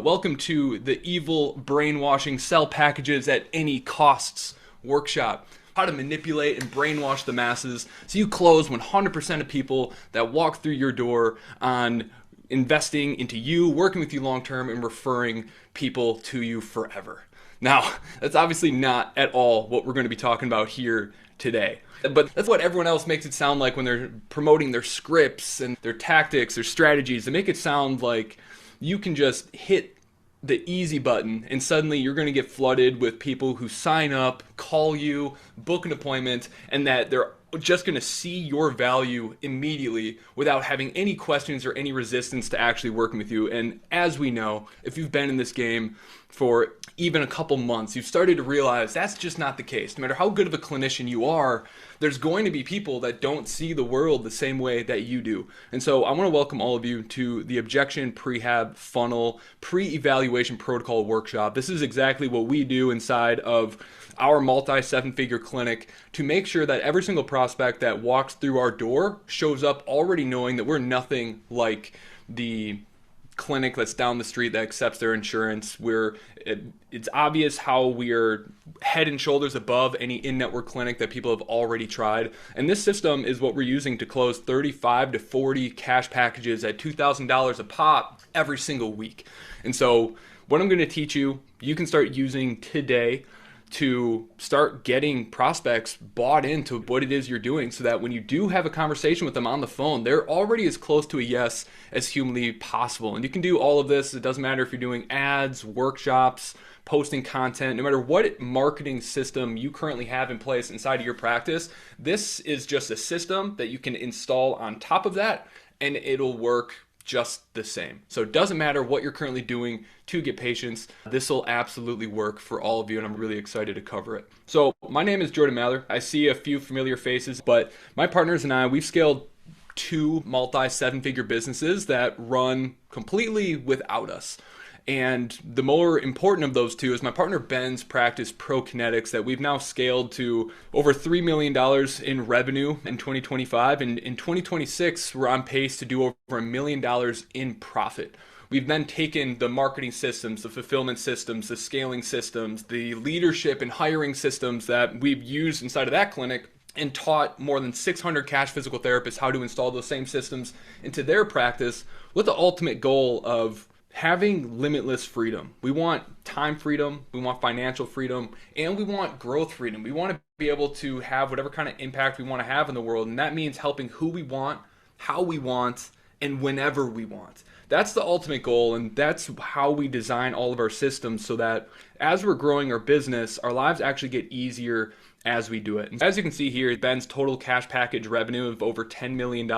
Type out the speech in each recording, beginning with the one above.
Welcome to the evil brainwashing sell packages at any costs workshop. How to manipulate and brainwash the masses so you close 100% of people that walk through your door on investing into you, working with you long term, and referring people to you forever. Now, that's obviously not at all what we're going to be talking about here today. But that's what everyone else makes it sound like when they're promoting their scripts and their tactics, their strategies. They make it sound like you can just hit the easy button and suddenly you're going to get flooded with people who sign up, call you, book an appointment, and that they're just going to see your value immediately without having any questions or any resistance to actually working with you. And as we know, if you've been in this game for even a couple months, you've started to realize that's just not the case. No matter how good of a clinician you are, there's going to be people that don't see the world the same way that you do. And so I want to welcome all of you to the Objection Prehab Funnel Pre-Evaluation Protocol Workshop. This is exactly what we do inside of our multi-seven-figure clinic to make sure that every single prospect that walks through our door shows up already knowing that we're nothing like the clinic that's down the street that accepts their insurance. It's obvious how we're head and shoulders above any in-network clinic that people have already tried. And this system is what we're using to close 35 to 40 cash packages at $2,000 a pop every single week. And so what I'm going to teach you, you can start using today to start getting prospects bought into what it is you're doing so that when you do have a conversation with them on the phone, they're already as close to a yes as humanly possible. And you can do all of this. It doesn't matter if you're doing ads, workshops, posting content, no matter what marketing system you currently have in place inside of your practice. This is just a system that you can install on top of that and it'll work just the same. So it doesn't matter what you're currently doing to get patients. This will absolutely work for all of you, and I'm really excited to cover it. So my name is Jordan Mather. I see a few familiar faces, but my partners and I, we've scaled two multi-seven-figure businesses that run completely without us. And the more important of those two is my partner Ben's practice, Pro Kinetics, that we've now scaled to over $3 million in revenue in 2025. And in 2026, we're on pace to do over $1 million in profit. We've then taken the marketing systems, the fulfillment systems, the scaling systems, the leadership and hiring systems that we've used inside of that clinic and taught more than 600 cash physical therapists how to install those same systems into their practice with the ultimate goal of having limitless freedom. We want time freedom, we want financial freedom, and we want growth freedom. We want to be able to have whatever kind of impact we want to have in the world, and that means helping who we want, how we want, and whenever we want. That's the ultimate goal, and that's how we design all of our systems so that as we're growing our business, our lives actually get easier as we do it. And as you can see here, Ben's total cash package revenue of over $10 million.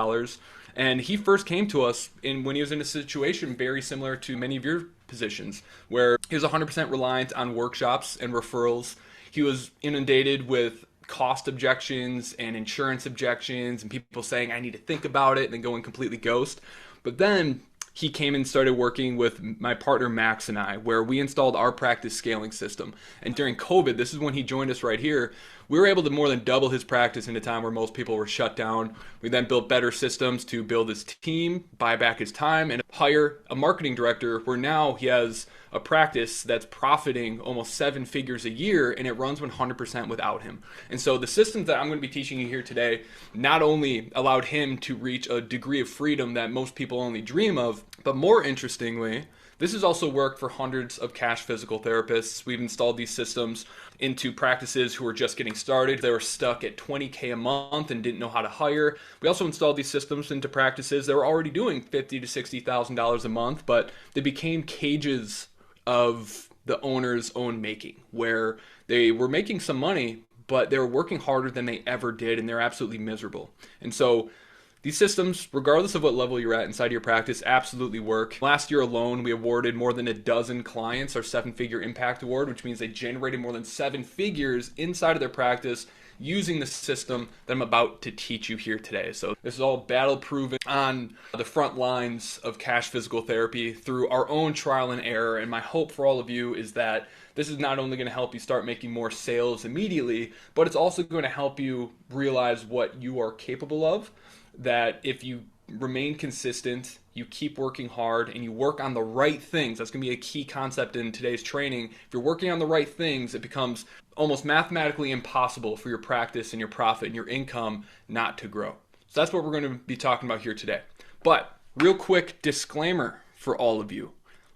And he first came to us when he was in a situation very similar to many of your positions, where he was 100% reliant on workshops and referrals. He was inundated with cost objections and insurance objections and people saying, I need to think about it, and then going completely ghost. But then he came and started working with my partner Max and I, where we installed our practice scaling system. And during COVID, this is when he joined us right here, we were able to more than double his practice in a time where most people were shut down. We then built better systems to build his team, buy back his time, and hire a marketing director where now he has a practice that's profiting almost 7 figures a year, and it runs 100% without him. And so the systems that I'm going to be teaching you here today not only allowed him to reach a degree of freedom that most people only dream of, but more interestingly, this has also worked for hundreds of cash physical therapists. We've installed these systems into practices who are just getting started. They were stuck at $20K a month and didn't know how to hire. We also installed these systems into practices that were already doing $50,000 to $60,000 a month, but they became cages of the owner's own making, where they were making some money, but they were working harder than they ever did, and they're absolutely miserable. And so these systems, regardless of what level you're at inside of your practice, absolutely work. Last year alone, we awarded more than a dozen clients our 7-figure impact award, which means they generated more than 7 figures inside of their practice using the system that I'm about to teach you here today. So this is all battle proven on the front lines of cash physical therapy through our own trial and error. And my hope for all of you is that this is not only going to help you start making more sales immediately, but it's also going to help you realize what you are capable of. That if you remain consistent, you keep working hard, and you work on the right things, that's going to be a key concept in today's training. If you're working on the right things, it becomes almost mathematically impossible for your practice and your profit and your income not to grow. So that's what we're going to be talking about here today. But real quick disclaimer for all of you,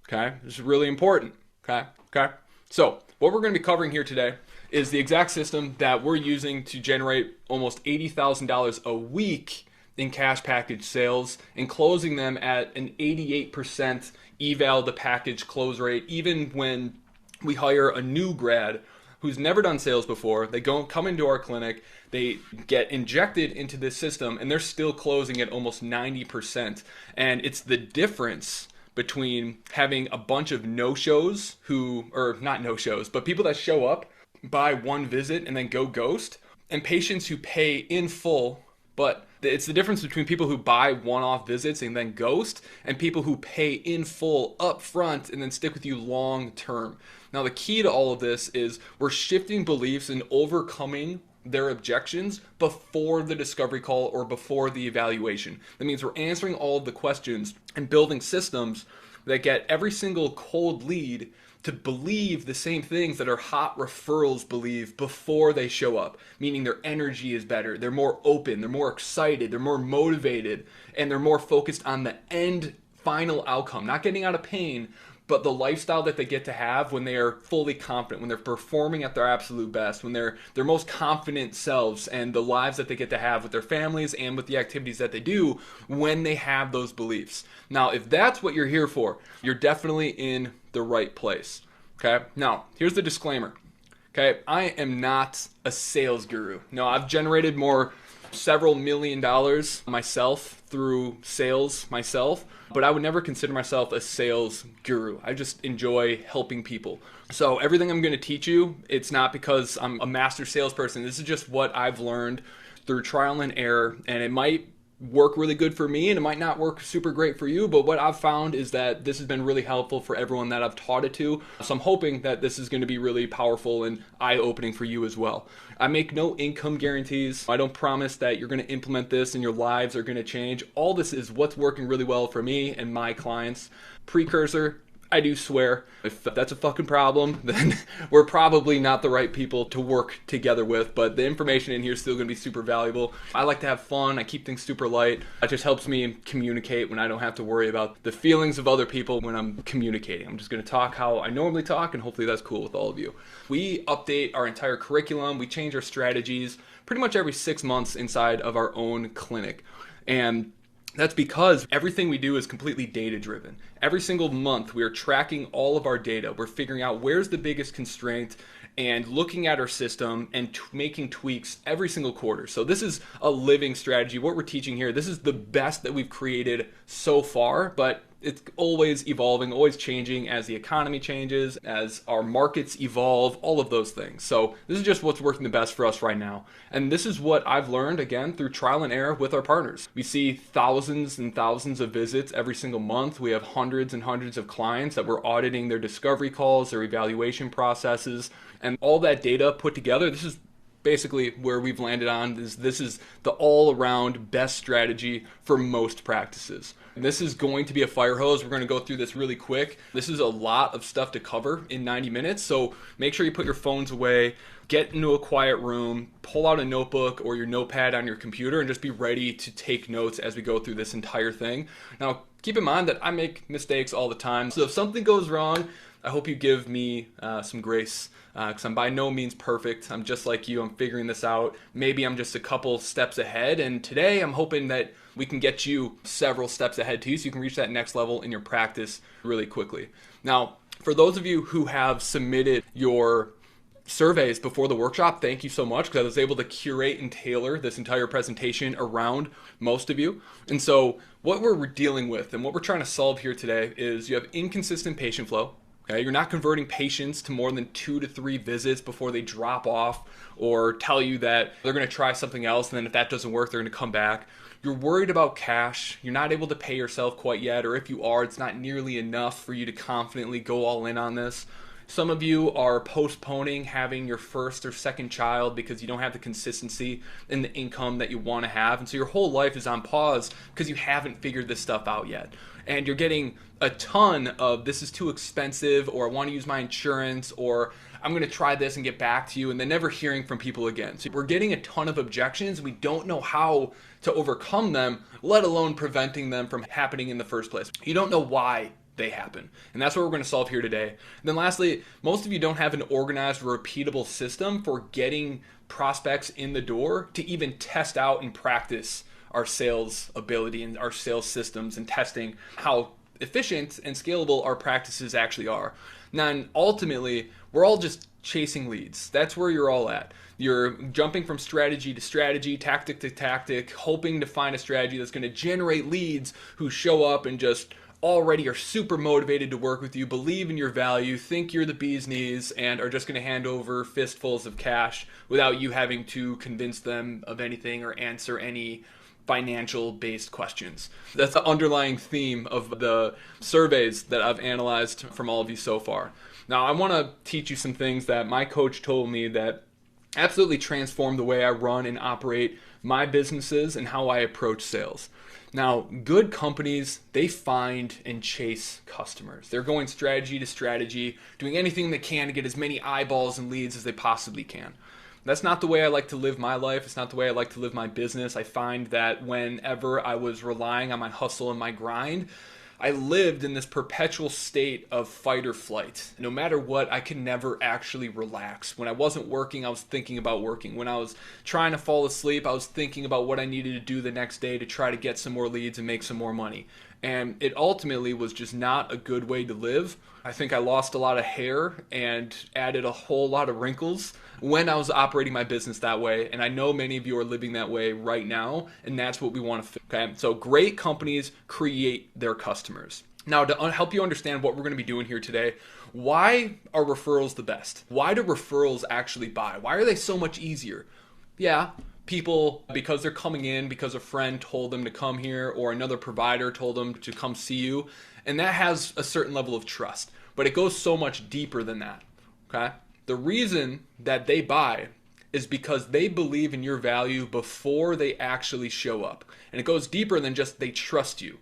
okay? This is really important, okay? So what we're going to be covering here today is the exact system that we're using to generate almost $80,000 a week in cash package sales and closing them at an 88% eval to package close rate, even when we hire a new grad who's never done sales before. They come into our clinic, they get injected into this system, and they're still closing at almost 90%. And it's the difference between having a bunch of no-shows or not no-shows, but people that show up, buy one visit, and then go ghost, and patients who pay in full. But it's the difference between people who buy one-off visits and then ghost and people who pay in full up front and then stick with you long term. Now, the key to all of this is we're shifting beliefs and overcoming their objections before the discovery call or before the evaluation. That means we're answering all of the questions and building systems that get every single cold lead to believe the same things that our hot referrals believe before they show up, meaning their energy is better, they're more open, they're more excited, they're more motivated, and they're more focused on the end final outcome, not getting out of pain, but the lifestyle that they get to have when they are fully confident, when they're performing at their absolute best, when they're their most confident selves, and the lives that they get to have with their families and with the activities that they do when they have those beliefs. Now, if that's what you're here for, you're definitely in the right place. Okay? Now, here's the disclaimer. Okay? I am not a sales guru. No, I've generated several $1 million myself through sales myself, but I would never consider myself a sales guru. I just enjoy helping people. So everything I'm going to teach you, it's not because I'm a master salesperson. This is just what I've learned through trial and error, and it might work really good for me and it might not work super great for you, but what I've found is that this has been really helpful for everyone that I've taught it to. So I'm hoping that this is going to be really powerful and eye-opening for you as well. I make no income guarantees. I don't promise that you're going to implement this and your lives are going to change. All this is what's working really well for me and my clients. Precursor, I do swear, if that's a fucking problem, then we're probably not the right people to work together with, but the information in here is still going to be super valuable. I like to have fun. I keep things super light. It just helps me communicate when I don't have to worry about the feelings of other people when I'm communicating. I'm just going to talk how I normally talk, and hopefully that's cool with all of you. We update our entire curriculum. We change our strategies pretty much every 6 months inside of our own clinic. And that's because everything we do is completely data-driven. Every single month, we are tracking all of our data. We're figuring out where's the biggest constraint and looking at our system and making tweaks every single quarter. So this is a living strategy. What we're teaching here, this is the best that we've created so far, but it's always evolving, always changing as the economy changes, as our markets evolve, all of those things. So this is just what's working the best for us right now. And this is what I've learned, again, through trial and error with our partners. We see thousands and thousands of visits every single month. We have hundreds and hundreds of clients that we're auditing their discovery calls, their evaluation processes, and all that data put together. This is basically where we've landed on. This is the all-around best strategy for most practices. This is going to be a fire hose. We're going to go through this really quick. This is a lot of stuff to cover in 90 minutes, so make sure you put your phones away, get into a quiet room, pull out a notebook or your notepad on your computer, and just be ready to take notes as we go through this entire thing. Now, keep in mind that I make mistakes all the time, so if something goes wrong, I hope you give me some grace, because I'm by no means perfect. I'm just like you. I'm figuring this out. Maybe I'm just a couple steps ahead, and today I'm hoping that we can get you several steps ahead too, so you can reach that next level in your practice really quickly. Now, for those of you who have submitted your surveys before the workshop, thank you so much, because I was able to curate and tailor this entire presentation around most of you. And so what we're dealing with and what we're trying to solve here today is you have inconsistent patient flow. Okay, you're not converting patients to more than 2 to 3 visits before they drop off or tell you that they're going to try something else, and then if that doesn't work, they're going to come back. You're worried about cash. You're not able to pay yourself quite yet, or if you are, it's not nearly enough for you to confidently go all in on this. Some of you are postponing having your first or second child because you don't have the consistency in the income that you want to have. And so your whole life is on pause because you haven't figured this stuff out yet. And you're getting a ton of this is too expensive, or I want to use my insurance, or I'm going to try this and get back to you, and then never hearing from people again. So we're getting a ton of objections. We don't know how to overcome them, let alone preventing them from happening in the first place. You don't know why they happen. And that's what we're going to solve here today. And then lastly, most of you don't have an organized, repeatable system for getting prospects in the door to even test out and practice our sales ability and our sales systems and testing how efficient and scalable our practices actually are. Now, and ultimately, we're all just chasing leads. That's where you're all at. You're jumping from strategy to strategy, tactic to tactic, hoping to find a strategy that's going to generate leads who show up and just already are super motivated to work with you, believe in your value, think you're the bee's knees, and are just going to hand over fistfuls of cash without you having to convince them of anything or answer any financial based questions. That's the underlying theme of the surveys that I've analyzed from all of you so far. Now, I want to teach you some things that my coach told me that absolutely transformed the way I run and operate my businesses and how I approach sales. Now, good companies, they find and chase customers. They're going strategy to strategy, doing anything they can to get as many eyeballs and leads as they possibly can. That's not the way I like to live my life. It's not the way I like to live my business. I find that whenever I was relying on my hustle and my grind, I lived in this perpetual state of fight or flight. No matter what, I could never actually relax. When I wasn't working, I was thinking about working. When I was trying to fall asleep, I was thinking about what I needed to do the next day to try to get some more leads and make some more money. And it ultimately was just not a good way to live. I think I lost a lot of hair and added a whole lot of wrinkles when I was operating my business that way. And I know many of you are living that way right now, and that's what we want to fix. Okay? So great companies create their customers. Now, to help you understand what we're going to be doing here today, why are referrals the best? Why do referrals actually buy? Why are they so much easier? Yeah, people, because they're coming in, because a friend told them to come here, or another provider told them to come see you, and that has a certain level of trust. But it goes so much deeper than that, okay? The reason that they buy is because they believe in your value before they actually show up. And it goes deeper than just they trust you,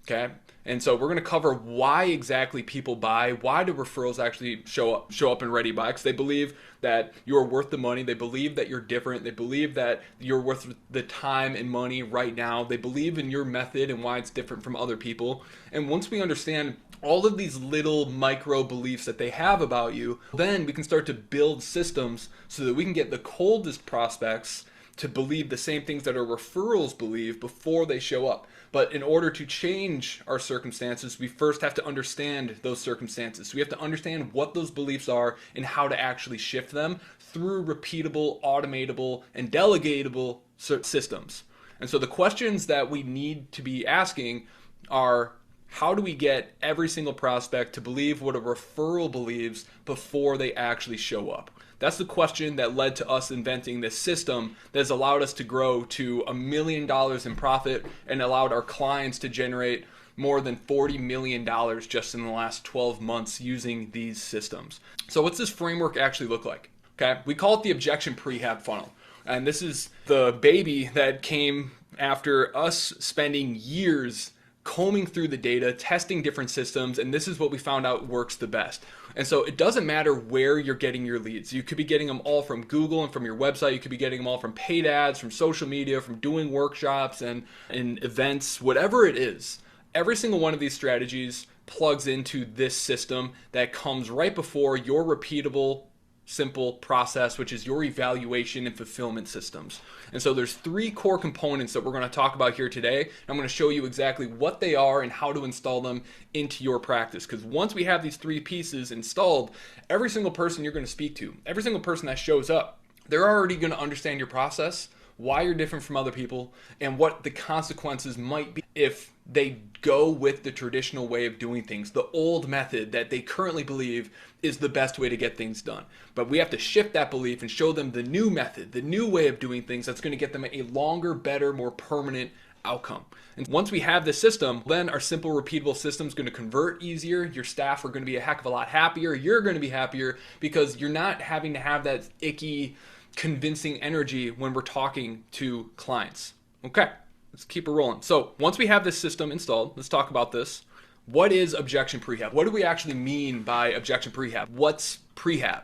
okay? And so we're going to cover why exactly people buy, why do referrals actually show up and ready buy, because they believe that you're worth the money, they believe that you're different, they believe that you're worth the time and money right now, they believe in your method and why it's different from other people. And once we understand all of these little micro beliefs that they have about you, then we can start to build systems so that we can get the coldest prospects to believe the same things that our referrals believe before they show up. But in order to change our circumstances, we first have to understand those circumstances. So we have to understand what those beliefs are and how to actually shift them through repeatable, automatable, and delegatable systems. And so the questions that we need to be asking are, how do we get every single prospect to believe what a referral believes before they actually show up? That's the question that led to us inventing this system that has allowed us to grow to $1 million in profit and allowed our clients to generate more than $40 million just in the last 12 months using these systems. So what's this framework actually look like? Okay, we call it the Objection Prehab Funnel. And this is the baby that came after us spending years combing through the data, testing different systems, and this is what we found out works the best. And so it doesn't matter where you're getting your leads. You could be getting them all from Google and from your website. You could be getting them all from paid ads, from social media, from doing workshops and events, whatever it is. Every single one of these strategies plugs into this system that comes right before your repeatable, simple process, which is your evaluation and fulfillment systems. And so there's 3 core components that we're going to talk about here today. I'm going to show you exactly what they are and how to install them into your practice. Because once we have these 3 pieces installed, every single person you're going to speak to, every single person that shows up, they're already going to understand your process, why you're different from other people, and what the consequences might be if they go with the traditional way of doing things, the old method that they currently believe is the best way to get things done. But we have to shift that belief and show them the new method, the new way of doing things that's going to get them a longer, better, more permanent outcome. And once we have this system, then our simple, repeatable system is going to convert easier. Your staff are going to be a heck of a lot happier. You're going to be happier because you're not having to have that icky, convincing energy when we're talking to clients. Okay, let's keep it rolling. So once we have this system installed, let's talk about this. What is objection prehab? What do we actually mean by objection prehab? What's prehab?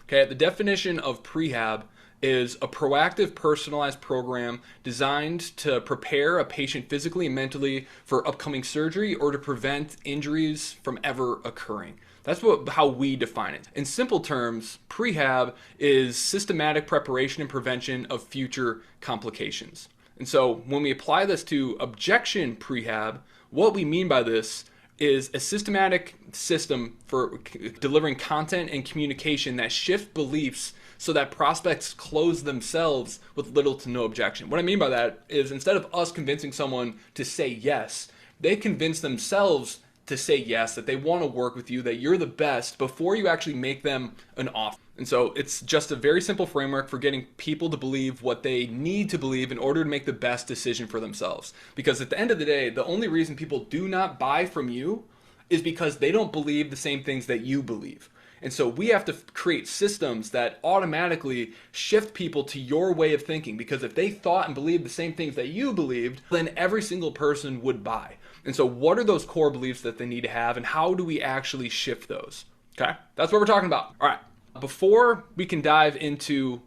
Okay, the definition of prehab is a proactive, personalized program designed to prepare a patient physically and mentally for upcoming surgery or to prevent injuries from ever occurring. That's how we define it. In simple terms, prehab is systematic preparation and prevention of future complications. And so when we apply this to objection prehab, what we mean by this is a systematic system for delivering content and communication that shift beliefs so that prospects close themselves with little to no objection. What I mean by that is instead of us convincing someone to say yes, they convince themselves to say yes, that they want to work with you, that you're the best before you actually make them an offer. And so it's just a very simple framework for getting people to believe what they need to believe in order to make the best decision for themselves. Because at the end of the day, the only reason people do not buy from you is because they don't believe the same things that you believe. And so we have to create systems that automatically shift people to your way of thinking, because if they thought and believed the same things that you believed, then every single person would buy. And so what are those core beliefs that they need to have, and how do we actually shift those? Okay, that's what we're talking about. All right, before we can dive into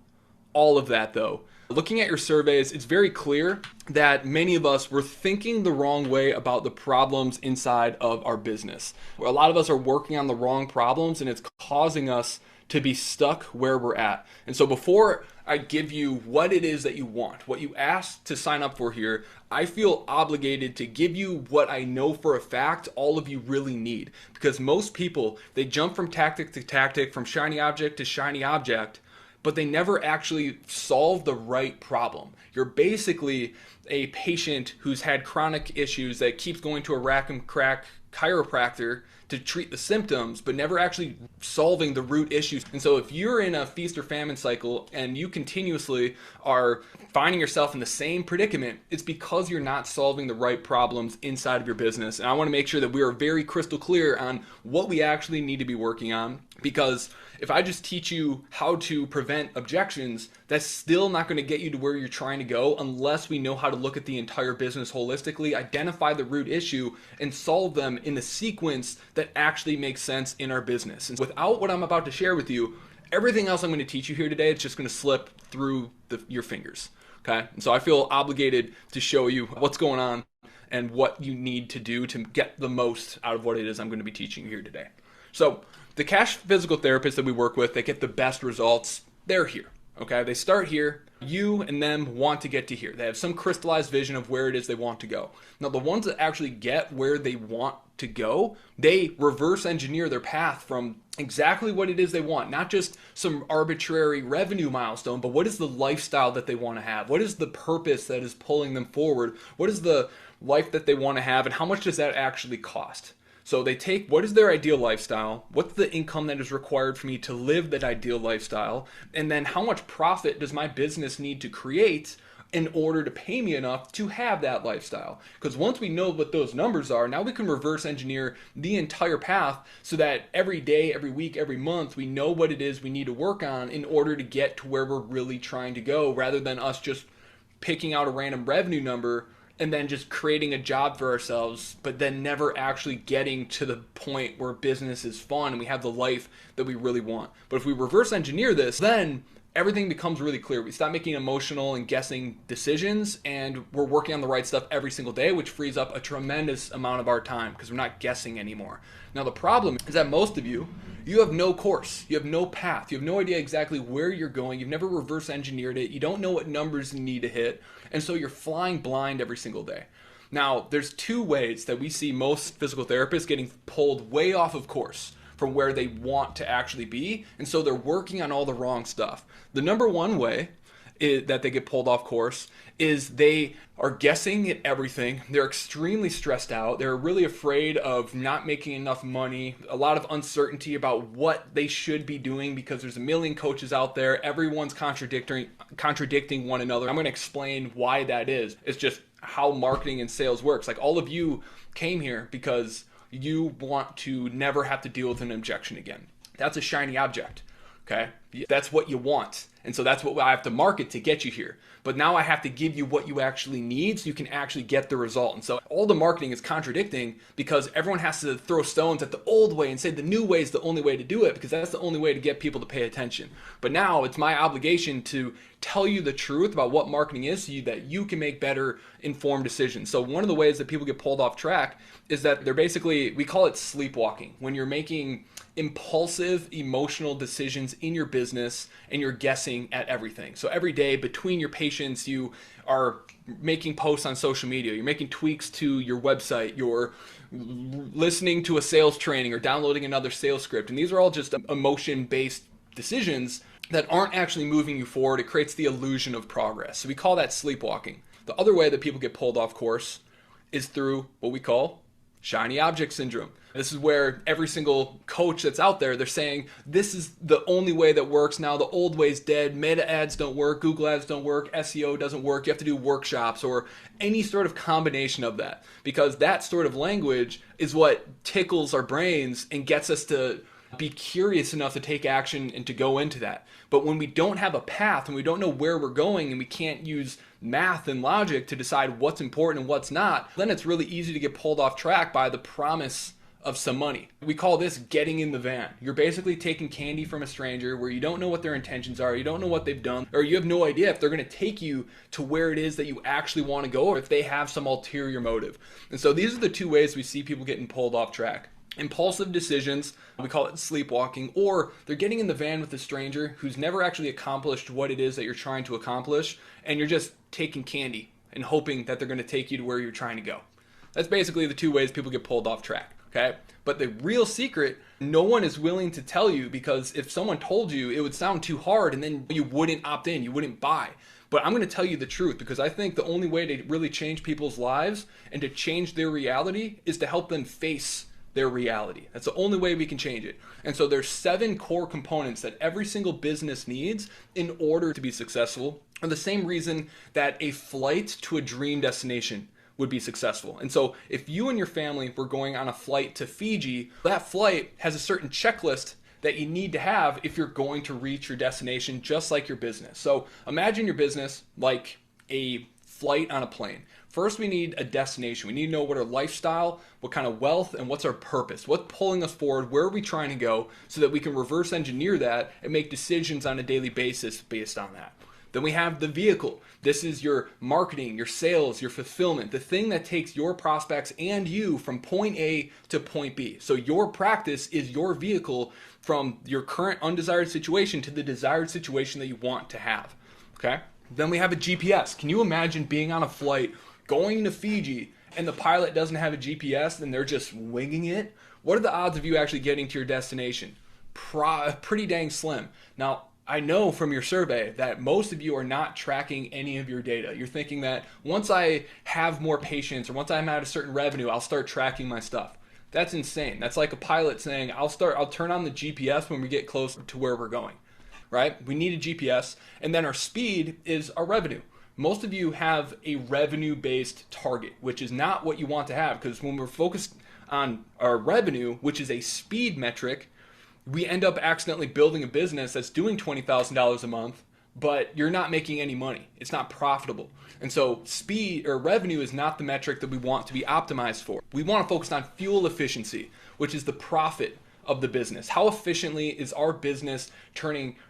all of that though, looking at your surveys, it's very clear that many of us were thinking the wrong way about the problems inside of our business. A lot of us are working on the wrong problems, and it's causing us to be stuck where we're at. And so before I give you what it is that you want, what you asked to sign up for here, I feel obligated to give you what I know for a fact all of you really need. Because most people, they jump from tactic to tactic, from shiny object to shiny object, but they never actually solve the right problem. You're basically a patient who's had chronic issues that keeps going to a rack and crack chiropractor to treat the symptoms, but never actually solving the root issues. And so if you're in a feast or famine cycle and you continuously are finding yourself in the same predicament, it's because you're not solving the right problems inside of your business. And I want to make sure that we are very crystal clear on what we actually need to be working on, because if I just teach you how to prevent objections, that's still not going to get you to where you're trying to go unless we know how to look at the entire business holistically, identify the root issue, and solve them in the sequence that actually makes sense in our business. And without what I'm about to share with you, everything else I'm going to teach you here today, it's just going to slip through your fingers. Okay? And so I feel obligated to show you what's going on and what you need to do to get the most out of what it is I'm going to be teaching you here today. So the Cash physical therapists that we work with, they get the best results, they're here. Okay, they start here. You and them want to get to here. They have some crystallized vision of where it is they want to go. Now, the ones that actually get where they want to go, they reverse engineer their path from exactly what it is they want, not just some arbitrary revenue milestone, but what is the lifestyle that they want to have? What is the purpose that is pulling them forward? What is the life that they want to have, and how much does that actually cost? So they take what is their ideal lifestyle, what's the income that is required for me to live that ideal lifestyle, and then how much profit does my business need to create in order to pay me enough to have that lifestyle. Because once we know what those numbers are, now we can reverse engineer the entire path so that every day, every week, every month, we know what it is we need to work on in order to get to where we're really trying to go, rather than us just picking out a random revenue number and then just creating a job for ourselves, but then never actually getting to the point where business is fun and we have the life that we really want. But if we reverse engineer this, then everything becomes really clear. We stop making emotional and guessing decisions, and we're working on the right stuff every single day, which frees up a tremendous amount of our time because we're not guessing anymore. Now, the problem is that most of you have no course, you have no path, you have no idea exactly where you're going, you've never reverse engineered it, you don't know what numbers you need to hit, and so you're flying blind every single day. Now, there's two ways that we see most physical therapists getting pulled way off of course from where they want to actually be, and so they're working on all the wrong stuff. The number one way that they get pulled off course is they are guessing at everything. They're extremely stressed out. They're really afraid of not making enough money, a lot of uncertainty about what they should be doing because there's a million coaches out there. Everyone's contradicting one another. I'm going to explain why that is. It's just how marketing and sales works. Like all of you came here because you want to never have to deal with an objection again. That's a shiny object, okay? That's what you want. And so that's what I have to market to get you here. But now I have to give you what you actually need so you can actually get the result. And so all the marketing is contradicting because everyone has to throw stones at the old way and say the new way is the only way to do it because that's the only way to get people to pay attention. But now it's my obligation to tell you the truth about what marketing is so that you can make better informed decisions. So one of the ways that people get pulled off track is that they're basically, we call it sleepwalking. When you're making impulsive emotional decisions in your business and you're guessing at everything. So every day between your patients, you are making posts on social media, you're making tweaks to your website, you're listening to a sales training or downloading another sales script. And these are all just emotion-based decisions that aren't actually moving you forward. It creates the illusion of progress. So we call that sleepwalking. The other way that people get pulled off course is through what we call shiny object syndrome. This is where every single coach that's out there, they're saying, this is the only way that works now. The old way's dead. Meta ads don't work. Google ads don't work. SEO doesn't work. You have to do workshops or any sort of combination of that, because that sort of language is what tickles our brains and gets us to be curious enough to take action and to go into that. But when we don't have a path and we don't know where we're going and we can't use math and logic to decide what's important and what's not, then it's really easy to get pulled off track by the promise of some money. We call this getting in the van. You're basically taking candy from a stranger where you don't know what their intentions are, you don't know what they've done, or you have no idea if they're going to take you to where it is that you actually want to go or if they have some ulterior motive. And so these are the two ways we see people getting pulled off track. Impulsive decisions, we call it sleepwalking, or they're getting in the van with a stranger who's never actually accomplished what it is that you're trying to accomplish, and you're just taking candy and hoping that they're going to take you to where you're trying to go. That's basically the two ways people get pulled off track, okay? But the real secret, no one is willing to tell you, because if someone told you, it would sound too hard and then you wouldn't opt in, you wouldn't buy. But I'm going to tell you the truth, because I think the only way to really change people's lives and to change their reality is to help them face their reality. That's the only way we can change it. And so there's 7 core components that every single business needs in order to be successful, for the same reason that a flight to a dream destination would be successful. And so if you and your family were going on a flight to Fiji, that flight has a certain checklist that you need to have if you're going to reach your destination, just like your business. So imagine your business like a flight on a plane. First, we need a destination. We need to know what our lifestyle, what kind of wealth, and what's our purpose. What's pulling us forward? Where are we trying to go? So that we can reverse engineer that and make decisions on a daily basis based on that. Then we have the vehicle. This is your marketing, your sales, your fulfillment, the thing that takes your prospects and you from point A to point B. So your practice is your vehicle from your current undesired situation to the desired situation that you want to have. Okay? Then we have a GPS. Can you imagine being on a flight going to Fiji and the pilot doesn't have a GPS and they're just winging it? What are the odds of you actually getting to your destination? Pretty dang slim. Now, I know from your survey that most of you are not tracking any of your data. You're thinking that once I have more patients or once I'm at a certain revenue, I'll start tracking my stuff. That's insane. That's like a pilot saying, I'll turn on the GPS when we get close to where we're going, right? We need a GPS, and then our speed is our revenue. Most of you have a revenue-based target, which is not what you want to have, because when we're focused on our revenue, which is a speed metric, we end up accidentally building a business that's doing $20,000 a month, but you're not making any money. It's not profitable. And so speed or revenue is not the metric that we want to be optimized for. We want to focus on fuel efficiency, which is the profit of the business. How efficiently is our business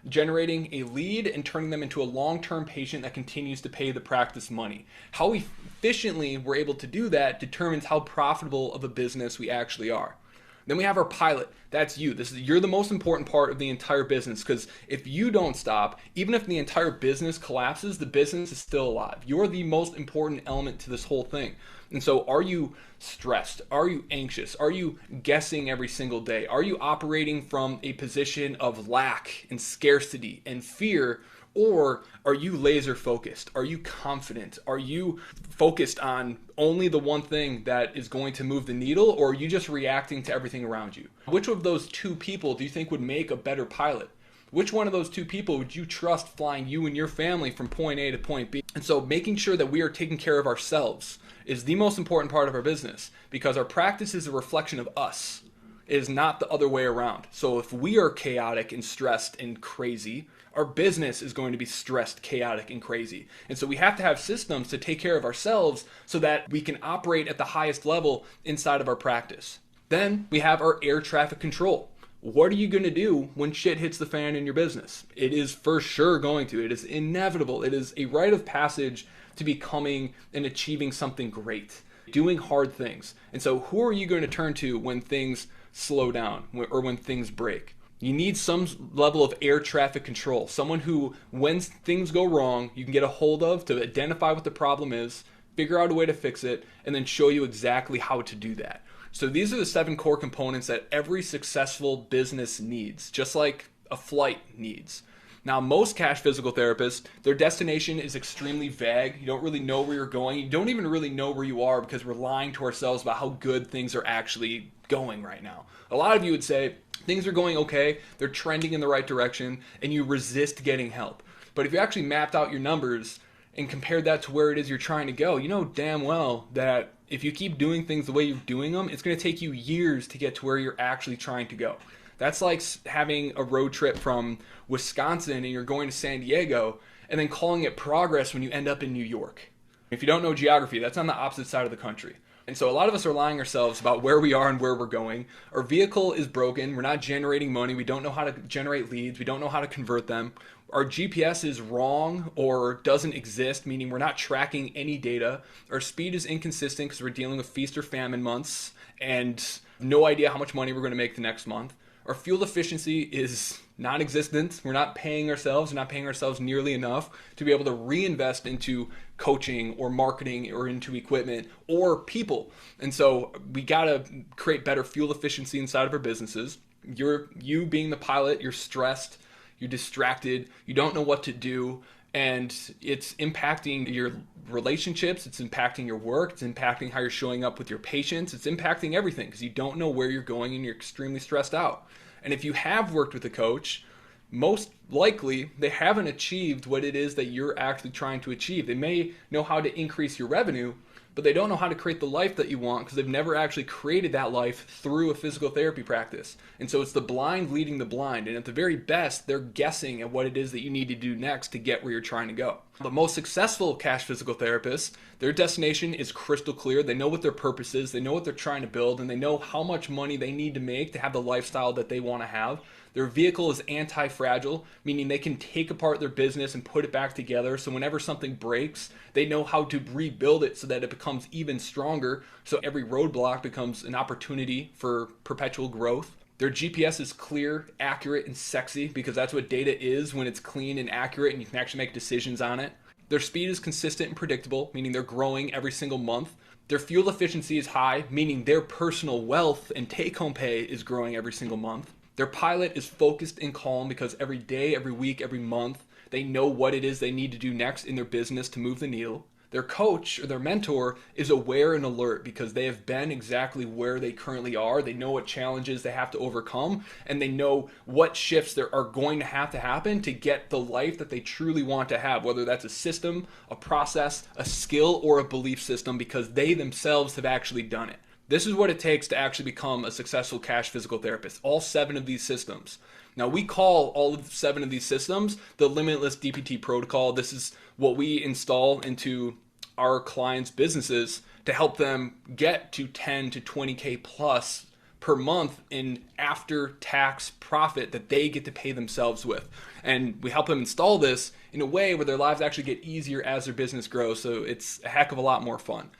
generating a lead and turning them into a long-term patient that continues to pay the practice money? How efficiently we're able to do that determines how profitable of a business we actually are. Then we have our pilot. That's you. You're the most important part of the entire business, because if you don't stop, even if the entire business collapses, the business is still alive. You're the most important element to this whole thing. And so are you stressed? Are you anxious? Are you guessing every single day? Are you operating from a position of lack and scarcity and fear? Or are you laser focused? Are you confident? Are you focused on only the one thing that is going to move the needle? Or are you just reacting to everything around you? Which of those two people do you think would make a better pilot? Which one of those two people would you trust flying you and your family from point A to point B? And so making sure that we are taking care of ourselves is the most important part of our business, because our practice is a reflection of us. It is not the other way around. So if we are chaotic and stressed and crazy, our business is going to be stressed, chaotic, and crazy. And so we have to have systems to take care of ourselves so that we can operate at the highest level inside of our practice. Then we have our air traffic control. What are you going to do when shit hits the fan in your business? It is for sure going to. It is inevitable. It is a rite of passage to becoming and achieving something great, doing hard things. And so who are you going to turn to when things slow down or when things break? You need some level of air traffic control, someone who, when things go wrong, you can get a hold of to identify what the problem is, figure out a way to fix it, and then show you exactly how to do that. So these are the 7 core components that every successful business needs, just like a flight needs. Now, most cash physical therapists, their destination is extremely vague. You don't really know where you're going. You don't even really know where you are because we're lying to ourselves about how good things are actually going right now. A lot of you would say things are going okay, they're trending in the right direction, and you resist getting help. But if you actually mapped out your numbers and compared that to where it is you're trying to go, you know damn well that if you keep doing things the way you're doing them, it's going to take you years to get to where you're actually trying to go. That's like having a road trip from Wisconsin and you're going to San Diego and then calling it progress when you end up in New York. If you don't know geography, that's on the opposite side of the country. And so a lot of us are lying ourselves about where we are and where we're going. Our vehicle is broken. We're not generating money. We don't know how to generate leads. We don't know how to convert them. Our GPS is wrong or doesn't exist, meaning we're not tracking any data. Our speed is inconsistent because we're dealing with feast or famine months and no idea how much money we're going to make the next month. Our fuel efficiency is non-existent. We're not paying ourselves. We're not paying ourselves nearly enough to be able to reinvest into coaching or marketing or into equipment or people. And so we got to create better fuel efficiency inside of our businesses. You being the pilot, you're stressed, you're distracted, you don't know what to do, and it's impacting your relationships, it's impacting your work, it's impacting how you're showing up with your patients, it's impacting everything because you don't know where you're going and you're extremely stressed out. And if you have worked with a coach, most likely they haven't achieved what it is that you're actually trying to achieve. They may know how to increase your revenue, but they don't know how to create the life that you want because they've never actually created that life through a physical therapy practice. And so it's the blind leading the blind. And at the very best, they're guessing at what it is that you need to do next to get where you're trying to go. The most successful cash physical therapists, their destination is crystal clear. They know what their purpose is. They know what they're trying to build, and they know how much money they need to make to have the lifestyle that they want to have. Their vehicle is anti-fragile, meaning they can take apart their business and put it back together. So whenever something breaks, they know how to rebuild it so that it becomes even stronger. So every roadblock becomes an opportunity for perpetual growth. Their GPS is clear, accurate, and sexy because that's what data is when it's clean and accurate and you can actually make decisions on it. Their speed is consistent and predictable, meaning they're growing every single month. Their fuel efficiency is high, meaning their personal wealth and take-home pay is growing every single month. Their pilot is focused and calm because every day, every week, every month, they know what it is they need to do next in their business to move the needle. Their coach or their mentor is aware and alert because they have been exactly where they currently are. They know what challenges they have to overcome, and they know what shifts there are going to happen to get the life that they truly want to have, whether that's a system, a process, a skill, or a belief system, because they themselves have actually done it. This is what it takes to actually become a successful cash physical therapist, all 7 of these systems. Now, we call all of 7 of these systems the Limitless DPT Protocol. This is what we install into our clients' businesses to help them get to 10 to 20K plus per month in after-tax profit that they get to pay themselves with. And we help them install this in a way where their lives actually get easier as their business grows, so it's a heck of a lot more fun.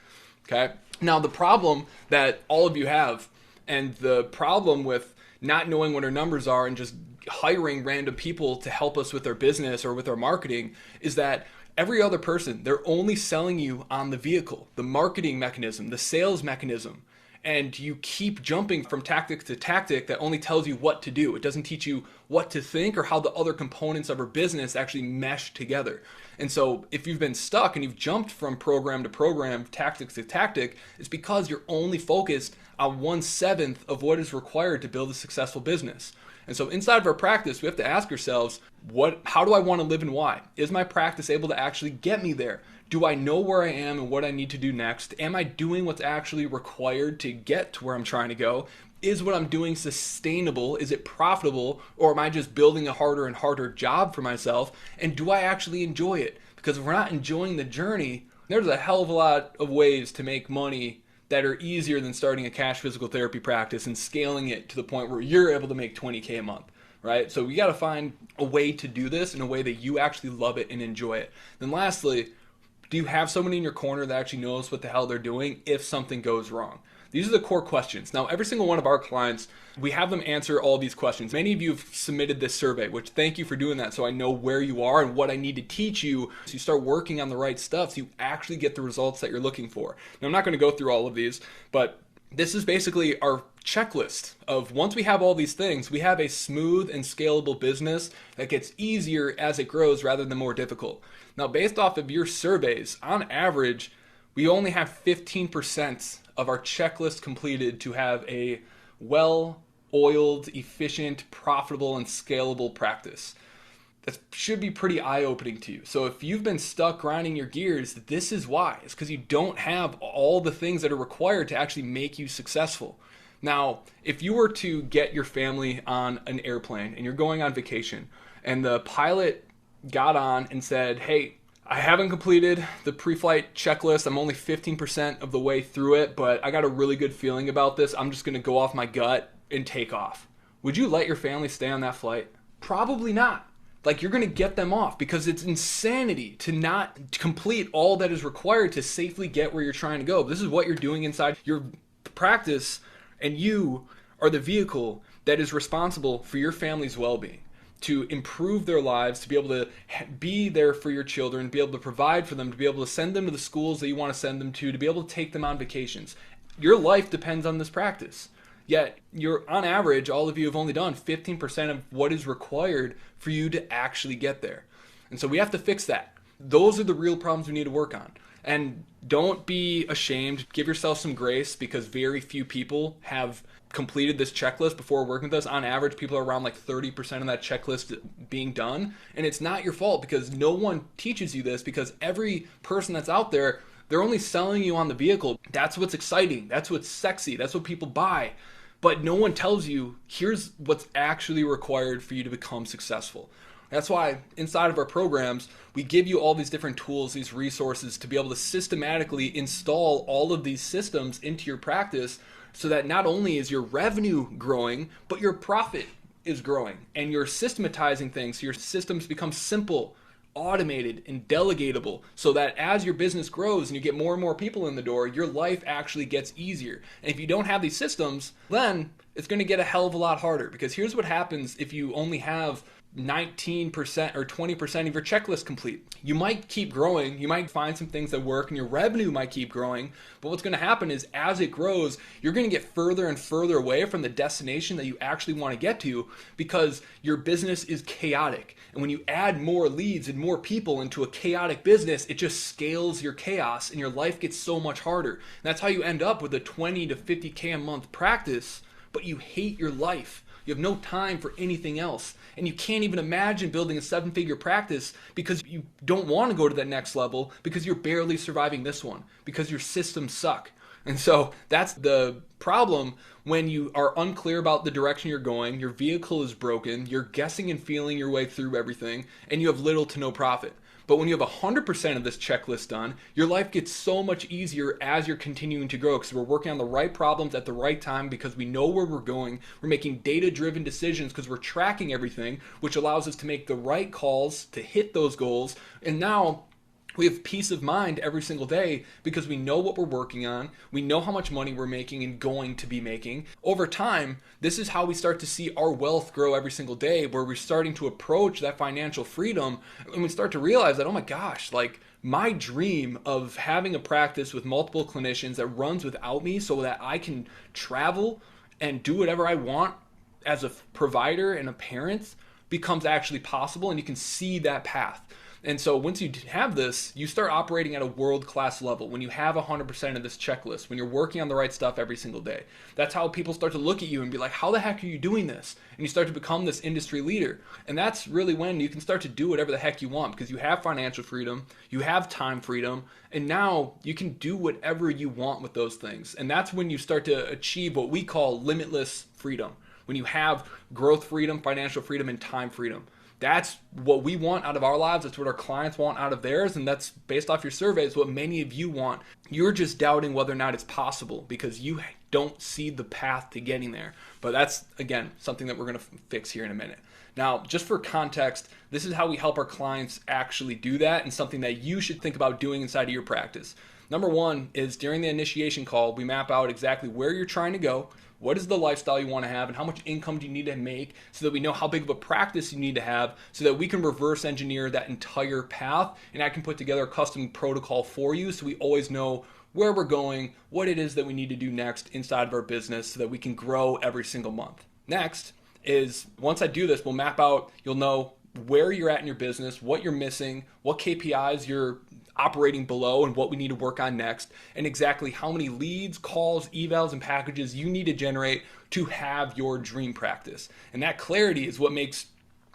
Okay? Now, the problem that all of you have, and the problem with not knowing what our numbers are and just hiring random people to help us with our business or with our marketing, is that every other person, they're only selling you on the vehicle, the marketing mechanism, the sales mechanism. And you keep jumping from tactic to tactic that only tells you what to do. It doesn't teach you what to think or how the other components of our business actually mesh together. And so if you've been stuck and you've jumped from program to program, tactic to tactic, it's because you're only focused on 1/7 of what is required to build a successful business. And so inside of our practice, we have to ask ourselves, how do I want to live and why? Is my practice able to actually get me there? Do I know where I am and what I need to do next? Am I doing what's actually required to get to where I'm trying to go? Is what I'm doing sustainable? Is it profitable? Or am I just building a harder and harder job for myself? And do I actually enjoy it? Because if we're not enjoying the journey, there's a hell of a lot of ways to make money that are easier than starting a cash physical therapy practice and scaling it to the point where you're able to make $20K a month, right? So we got to find a way to do this in a way that you actually love it and enjoy it. Then lastly, do you have somebody in your corner that actually knows what the hell they're doing if something goes wrong? These are the core questions. Now, every single one of our clients, we have them answer all these questions. Many of you have submitted this survey, which thank you for doing that, so I know where you are and what I need to teach you so you start working on the right stuff so you actually get the results that you're looking for. Now, I'm not going to go through all of these, but this is basically our checklist of once we have all these things, we have a smooth and scalable business that gets easier as it grows rather than more difficult. Now, based off of your surveys, on average, we only have 15% of our checklist completed to have a well-oiled, efficient, profitable, and scalable practice. That should be pretty eye-opening to you. So if you've been stuck grinding your gears, this is why. It's because you don't have all the things that are required to actually make you successful. Now, if you were to get your family on an airplane and you're going on vacation and the pilot got on and said, hey, I haven't completed the pre-flight checklist. I'm only 15% of the way through it, but I got a really good feeling about this. I'm just going to go off my gut and take off. Would you let your family stay on that flight? Probably not. Like, you're going to get them off because it's insanity to not complete all that is required to safely get where you're trying to go. This is what you're doing inside your practice, and you are the vehicle that is responsible for your family's well-being, to improve their lives, to be able to be there for your children, to be able to provide for them, to be able to send them to the schools that you want to send them to be able to take them on vacations. Your life depends on this practice. Yet, on average, all of you have only done 15% of what is required for you to actually get there. And so we have to fix that. Those are the real problems we need to work on. And don't be ashamed. Give yourself some grace because very few people have completed this checklist before working with us. On average, people are around like 30% of that checklist being done. And it's not your fault because no one teaches you this, because every person that's out there, they're only selling you on the vehicle. That's what's exciting. That's what's sexy. That's what people buy. But no one tells you, here's what's actually required for you to become successful. That's why inside of our programs, we give you all these different tools, these resources to be able to systematically install all of these systems into your practice so that not only is your revenue growing, but your profit is growing. And you're systematizing things so your systems become simple, automated, and delegatable, so that as your business grows and you get more and more people in the door, your life actually gets easier. And if you don't have these systems, then it's going to get a hell of a lot harder, because here's what happens if you only have 19% or 20% of your checklist complete. You might keep growing, you might find some things that work, and your revenue might keep growing, but what's going to happen is as it grows, you're going to get further and further away from the destination that you actually want to get to, because your business is chaotic. And when you add more leads and more people into a chaotic business, it just scales your chaos and your life gets so much harder. And that's how you end up with a 20 to 50K a month practice, but you hate your life. You have no time for anything else. And you can't even imagine building a 7-figure practice because you don't want to go to that next level, because you're barely surviving this one, because your systems suck. And so that's the problem when you are unclear about the direction you're going, your vehicle is broken, you're guessing and feeling your way through everything, and you have little to no profit. But when you have 100% of this checklist done, your life gets so much easier as you're continuing to grow, because we're working on the right problems at the right time, because we know where we're going. We're making data-driven decisions because we're tracking everything, which allows us to make the right calls to hit those goals. And now we have peace of mind every single day because we know what we're working on. We know how much money we're making and going to be making. Over time, this is how we start to see our wealth grow every single day, where we're starting to approach that financial freedom, and we start to realize that, oh my gosh, like my dream of having a practice with multiple clinicians that runs without me so that I can travel and do whatever I want as a provider and a parent becomes actually possible, and you can see that path. And so once you have this, you start operating at a world-class level. When you have 100% of this checklist, when you're working on the right stuff every single day, that's how people start to look at you and be like, how the heck are you doing this? And you start to become this industry leader. And that's really when you can start to do whatever the heck you want, because you have financial freedom, you have time freedom, and now you can do whatever you want with those things. And that's when you start to achieve what we call limitless freedom. When you have growth freedom, financial freedom, and time freedom. That's what we want out of our lives. That's what our clients want out of theirs. And that's based off your surveys, what many of you want. You're just doubting whether or not it's possible because you don't see the path to getting there. But that's, again, something that we're going to fix here in a minute. Now, just for context, this is how we help our clients actually do that, and something that you should think about doing inside of your practice. Number one is during the initiation call, we map out exactly where you're trying to go, what is the lifestyle you want to have, and how much income do you need to make, so that we know how big of a practice you need to have, so that we can reverse engineer that entire path, and I can put together a custom protocol for you so we always know where we're going, what it is that we need to do next inside of our business so that we can grow every single month. Next is, once I do this, we'll map out, you'll know where you're at in your business, what you're missing, what KPIs you're operating below and what we need to work on next, and exactly how many leads, calls, evals, and packages you need to generate to have your dream practice. And that clarity is what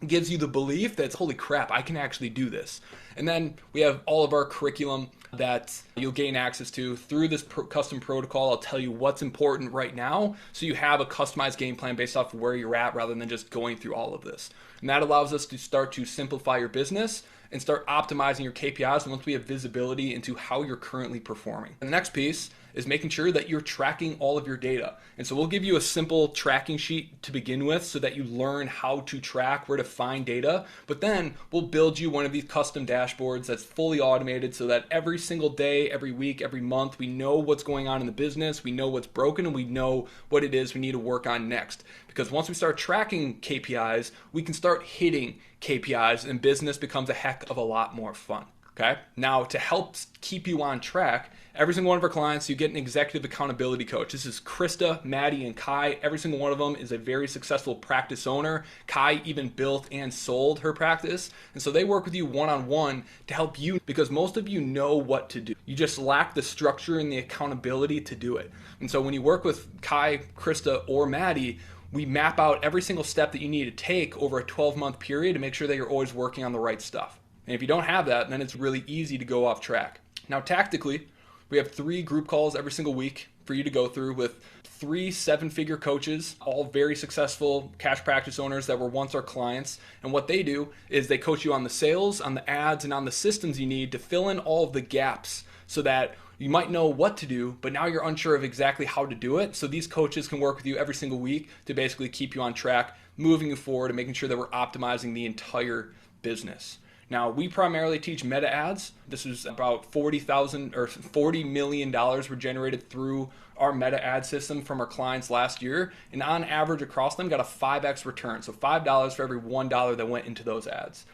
gives you the belief that, holy crap, I can actually do this. And then we have all of our curriculum that you'll gain access to through this custom protocol. I'll tell you what's important right now, so you have a customized game plan based off of where you're at rather than just going through all of this. And that allows us to start to simplify your business and start optimizing your KPIs once we have visibility into how you're currently performing. And the next piece is making sure that you're tracking all of your data. And so we'll give you a simple tracking sheet to begin with so that you learn how to track, where to find data, but then we'll build you one of these custom dashboards that's fully automated so that every single day, every week, every month, we know what's going on in the business, we know what's broken, and we know what it is we need to work on next. Because once we start tracking KPIs, we can start hitting KPIs, and business becomes a heck of a lot more fun. Okay. Now, to help keep you on track, every single one of our clients, you get an executive accountability coach. This is Krista, Maddie, and Kai. Every single one of them is a very successful practice owner. Kai even built and sold her practice. And so they work with you one-on-one to help you, because most of you know what to do. You just lack the structure and the accountability to do it. And so when you work with Kai, Krista, or Maddie, we map out every single step that you need to take over a 12-month period to make sure that you're always working on the right stuff. And if you don't have that, then it's really easy to go off track. Now, tactically, we have 3 group calls every single week for you to go through with 3 7-figure coaches, all very successful cash practice owners that were once our clients. And what they do is they coach you on the sales, on the ads, and on the systems you need to fill in all of the gaps so that you might know what to do, but now you're unsure of exactly how to do it. So these coaches can work with you every single week to basically keep you on track, moving you forward, and making sure that we're optimizing the entire business. Now, we primarily teach meta ads. This is about $40 million were generated through our meta ad system from our clients last year. And on average across them, got a 5x return. So $5 for every $1 that went into those ads.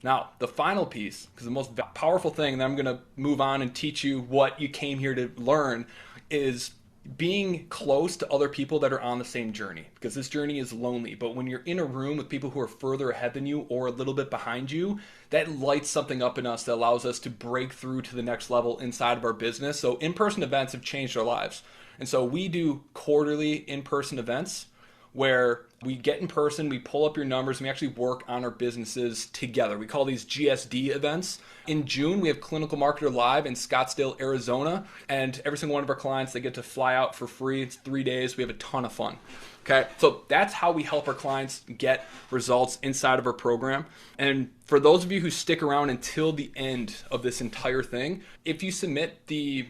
Now, the final piece, because the most powerful thing, and then I'm going to move on and teach you what you came here to learn, is being close to other people that are on the same journey, because this journey is lonely. But when you're in a room with people who are further ahead than you or a little bit behind you, that lights something up in us that allows us to break through to the next level inside of our business. So in-person events have changed our lives. And so we do quarterly in-person events where we get in person, we pull up your numbers, and we actually work on our businesses together. We call these GSD events. In June, we have Clinical Marketer Live in Scottsdale, Arizona, and every single one of our clients, they get to fly out for free. It's 3 days. We have a ton of fun. Okay, so that's how we help our clients get results inside of our program. And for those of you who stick around until the end of this entire thing, if you submit the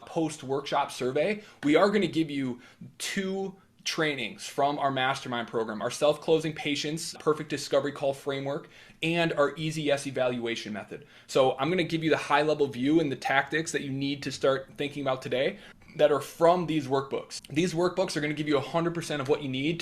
post-workshop survey, we are going to give you 2 trainings from our mastermind program, our self-closing patience, perfect discovery call framework, and our easy yes evaluation method. So I'm going to give you the high level view and the tactics that you need to start thinking about today that are from these workbooks. These workbooks are going to give you 100% of what you need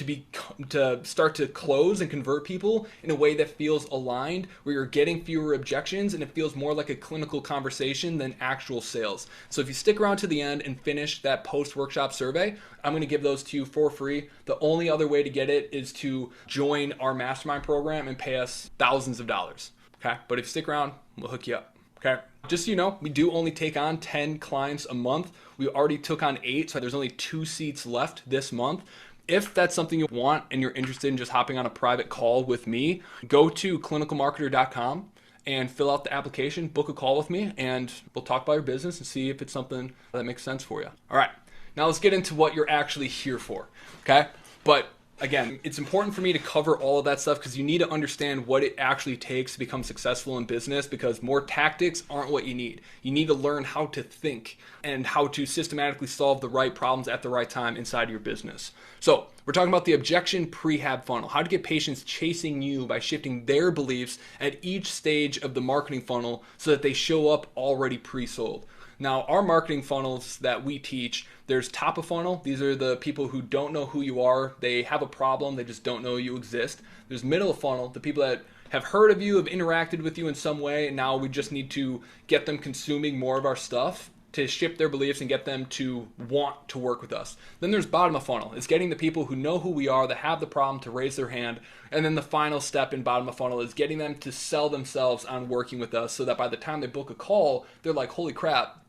to start to close and convert people in a way that feels aligned, where you're getting fewer objections and it feels more like a clinical conversation than actual sales. So if you stick around to the end and finish that post-workshop survey, I'm going to give those to you for free. The only other way to get it is to join our mastermind program and pay us thousands of dollars. Okay, but if you stick around, we'll hook you up. Okay, just so you know, we do only take on 10 clients a month. We already took on 8, so there's only 2 seats left this month. If that's something you want and you're interested in just hopping on a private call with me, go to clinicalmarketer.com and fill out the application, book a call with me, and we'll talk about your business and see if it's something that makes sense for you. All right, now let's get into what you're actually here for, okay? But again, it's important for me to cover all of that stuff because you need to understand what it actually takes to become successful in business, because more tactics aren't what you need. You need to learn how to think and how to systematically solve the right problems at the right time inside of your business. So we're talking about the Objection Prehab Funnel, how to get patients chasing you by shifting their beliefs at each stage of the marketing funnel so that they show up already pre-sold. Now, our marketing funnels that we teach, there's top of funnel. These are the people who don't know who you are. They have a problem. They just don't know you exist. There's middle of funnel, the people that have heard of you, have interacted with you in some way, and now we just need to get them consuming more of our stuff to shift their beliefs and get them to want to work with us. Then there's bottom of funnel. It's getting the people who know who we are, that have the problem, to raise their hand. And then the final step in bottom of funnel is getting them to sell themselves on working with us so that by the time they book a call, they're like, holy crap,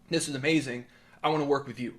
this is amazing. I want to work with you.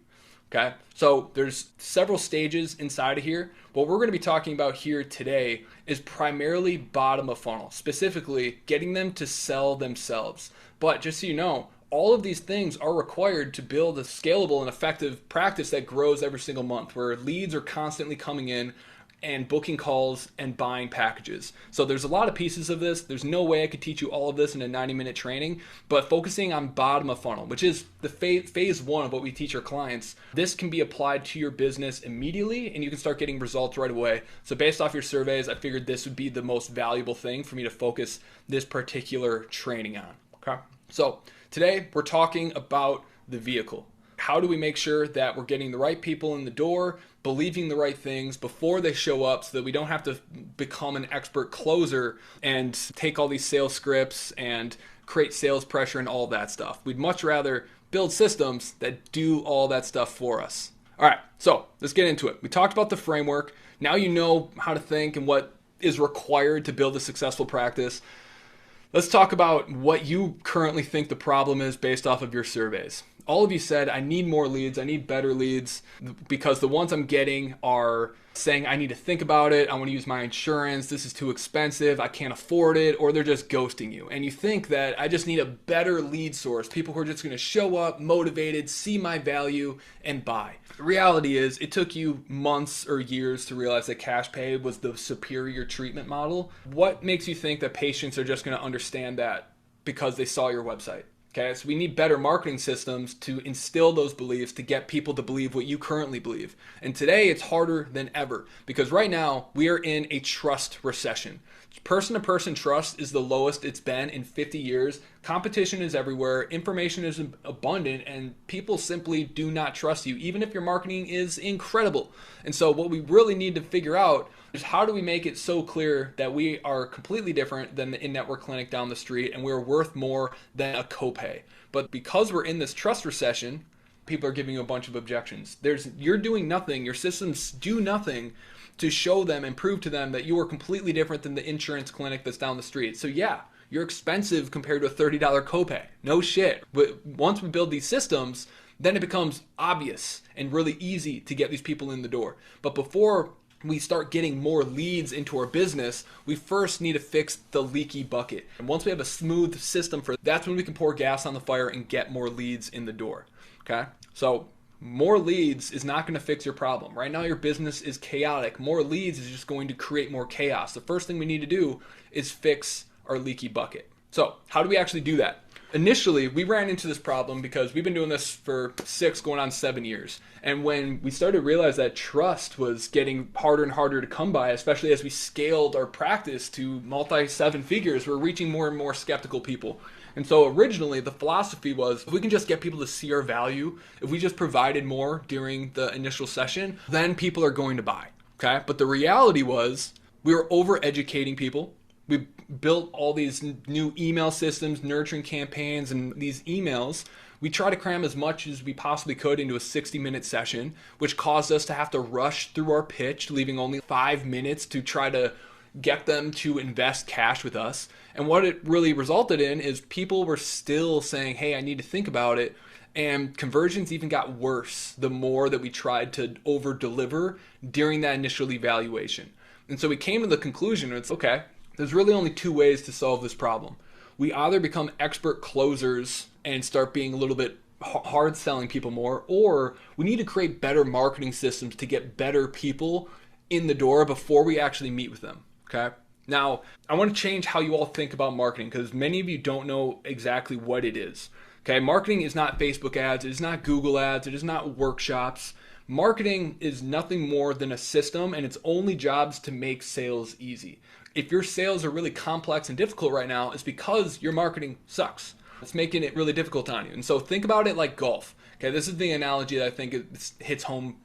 Okay, so there's several stages inside of here. What we're going to be talking about here today is primarily bottom of funnel, specifically getting them to sell themselves. But just so you know, all of these things are required to build a scalable and effective practice that grows every single month, where leads are constantly coming in and booking calls and buying packages. So there's a lot of pieces of this. There's no way I could teach you all of this in a 90-minute training, but focusing on bottom of funnel, which is the phase 1 of what we teach our clients, this can be applied to your business immediately and you can start getting results right away. So based off your surveys, I figured this would be the most valuable thing for me to focus this particular training on. Okay. So today we're talking about the vehicle. How do we make sure that we're getting the right people in the door, believing the right things before they show up so that we don't have to become an expert closer and take all these sales scripts and create sales pressure and all that stuff. We'd much rather build systems that do all that stuff for us. All right, so let's get into it. We talked about the framework. Now you know how to think and what is required to build a successful practice. Let's talk about what you currently think the problem is based off of your surveys. All of you said, I need more leads, I need better leads, because the ones I'm getting are saying I need to think about it, I want to use my insurance, this is too expensive, I can't afford it, or they're just ghosting you. And you think that I just need a better lead source, people who are just going to show up, motivated, see my value, and buy. The reality is it took you months or years to realize that cash pay was the superior treatment model. What makes you think that patients are just going to understand that because they saw your website? Okay, so we need better marketing systems to instill those beliefs to get people to believe what you currently believe. And today it's harder than ever because right now we are in a trust recession. Person-to-person trust is the lowest it's been in 50 years. Competition is everywhere. Information is abundant and people simply do not trust you, even if your marketing is incredible. And so what we really need to figure out is how do we make it so clear that we are completely different than the in-network clinic down the street and we're worth more than a copay. But because we're in this trust recession, people are giving you a bunch of objections. You're doing nothing, your systems do nothing to show them and prove to them that you are completely different than the insurance clinic that's down the street. So yeah, you're expensive compared to a $30 copay. No shit. But once we build these systems, then it becomes obvious and really easy to get these people in the door. But before we start getting more leads into our business, we first need to fix the leaky bucket. And once we have a smooth system for that's when we can pour gas on the fire and get more leads in the door. Okay? So more leads is not going to fix your problem. Right now your business is chaotic. More leads is just going to create more chaos. The first thing we need to do is fix our leaky bucket. So how do we actually do that? Initially, we ran into this problem because we've been doing this for 6 going on 7 years. And when we started to realize that trust was getting harder and harder to come by, especially as we scaled our practice to multi-7 figures, we're reaching more and more skeptical people. And so originally the philosophy was if we can just get people to see our value, if we just provided more during the initial session, then people are going to buy. Okay? But the reality was we were over-educating people. We built all these new email systems, nurturing campaigns, and these emails. We tried to cram as much as we possibly could into a 60-minute session, which caused us to have to rush through our pitch, leaving only 5 minutes to try to get them to invest cash with us. And what it really resulted in is people were still saying, hey, I need to think about it. And conversions even got worse the more that we tried to over deliver during that initial evaluation. And so we came to the conclusion, it's okay, there's really only two ways to solve this problem. We either become expert closers and start being a little bit hard selling people more, or we need to create better marketing systems to get better people in the door before we actually meet with them. Okay. Now, I want to change how you all think about marketing because many of you don't know exactly what it is. Okay. Marketing is not Facebook ads. It is not Google ads. It is not workshops. Marketing is nothing more than a system, and its only job is to make sales easy. If your sales are really complex and difficult right now, it's because your marketing sucks. It's making it really difficult on you. And so think about it like golf. Okay, this is the analogy that I think hits home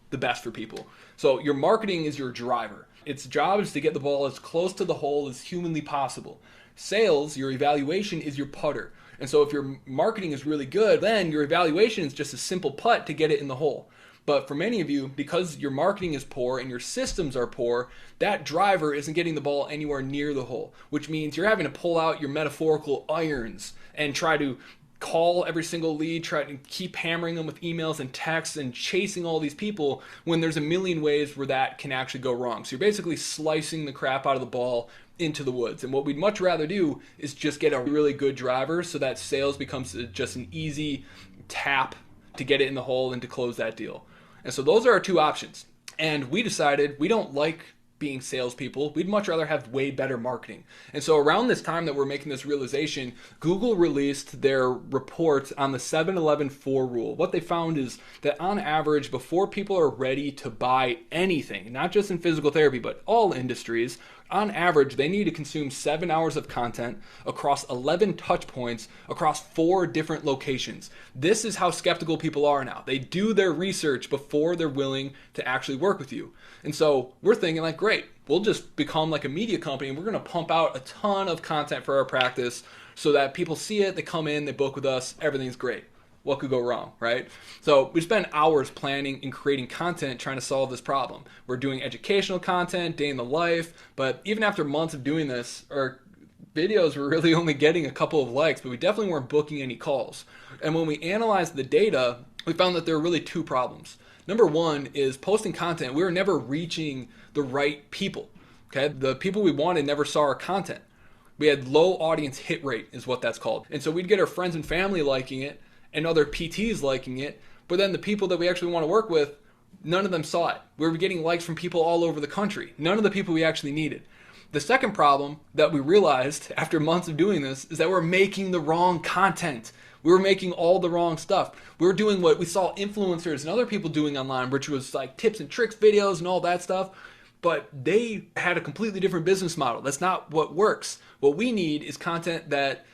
the best for people. So your marketing is your driver. Its job is to get the ball as close to the hole as humanly possible. Sales, your evaluation, is your putter. And so if your marketing is really good, then your evaluation is just a simple putt to get it in the hole. But for many of you, because your marketing is poor and your systems are poor, that driver isn't getting the ball anywhere near the hole, which means you're having to pull out your metaphorical irons and try to call every single lead, try to keep hammering them with emails and texts and chasing all these people when there's a million ways where that can actually go wrong. So you're basically slicing the crap out of the ball into the woods. And what we'd much rather do is just get a really good driver so that sales becomes just an easy tap to get it in the hole and to close that deal. And so those are our two options. And we decided we don't like being salespeople. We'd much rather have way better marketing. And so around this time that we're making this realization, Google released their report on the 7-11-4 rule. What they found is that on average, before people are ready to buy anything, not just in physical therapy, but all industries, on average, they need to consume 7 hours of content across 11 touch points across 4 different locations. This is how skeptical people are now. They do their research before they're willing to actually work with you. And so we're thinking like, great, we'll just become like a media company and we're going to pump out a ton of content for our practice so that people see it, they come in, they book with us, everything's great. What could go wrong, right? So we spend hours planning and creating content trying to solve this problem. We're doing educational content, day in the life, but even after months of doing this, our videos were really only getting a couple of likes, but we definitely weren't booking any calls. And when we analyzed the data, we found that there were really 2 problems. Number 1 is posting content. We were never reaching the right people. Okay, the people we wanted never saw our content. We had low audience hit rate is what that's called. And so we'd get our friends and family liking it and other PTs liking it, but then the people that we actually want to work with, none of them saw it. We were getting likes from people all over the country. None of the people we actually needed. The second problem that we realized after months of doing this is that we're making the wrong content. We were making all the wrong stuff. We were doing what we saw influencers and other people doing online, which was like tips and tricks videos and all that stuff. But they had a completely different business model. That's not what works. What we need is content that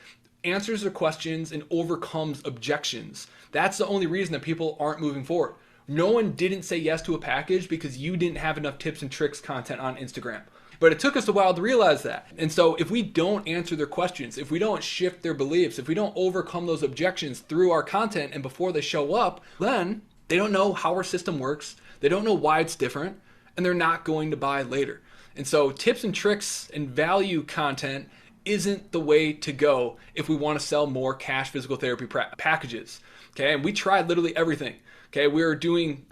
answers their questions and overcomes objections. That's the only reason that people aren't moving forward. No one didn't say yes to a package because you didn't have enough tips and tricks content on Instagram. But it took us a while to realize that. And so if we don't answer their questions, if we don't shift their beliefs, if we don't overcome those objections through our content and before they show up, then they don't know how our system works. They don't know why it's different, and they're not going to buy later. And so tips and tricks and value content isn't the way to go if we want to sell more cash physical therapy packages. Okay, and we tried literally everything. Okay,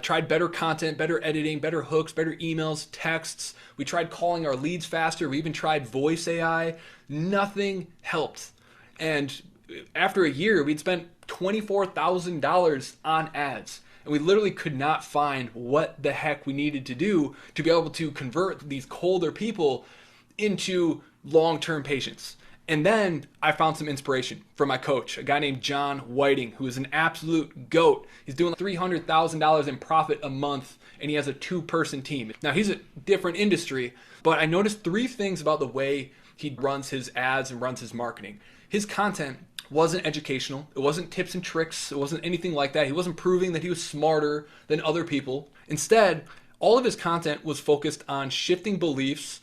tried better content, better editing, better hooks, better emails, texts. We tried calling our leads faster. We even tried voice AI. Nothing helped. And after a year, we'd spent $24,000 on ads. And we literally could not find what the heck we needed to do to be able to convert these colder people into long-term patients. And then I found some inspiration from my coach, a guy named John Whiting, who is an absolute GOAT. He's doing $300,000 in profit a month, and he has a 2-person team. Now, he's a different industry, but I noticed 3 things about the way he runs his ads and runs his marketing. His content wasn't educational. It wasn't tips and tricks. It wasn't anything like that. He wasn't proving that he was smarter than other people. Instead, all of his content was focused on shifting beliefs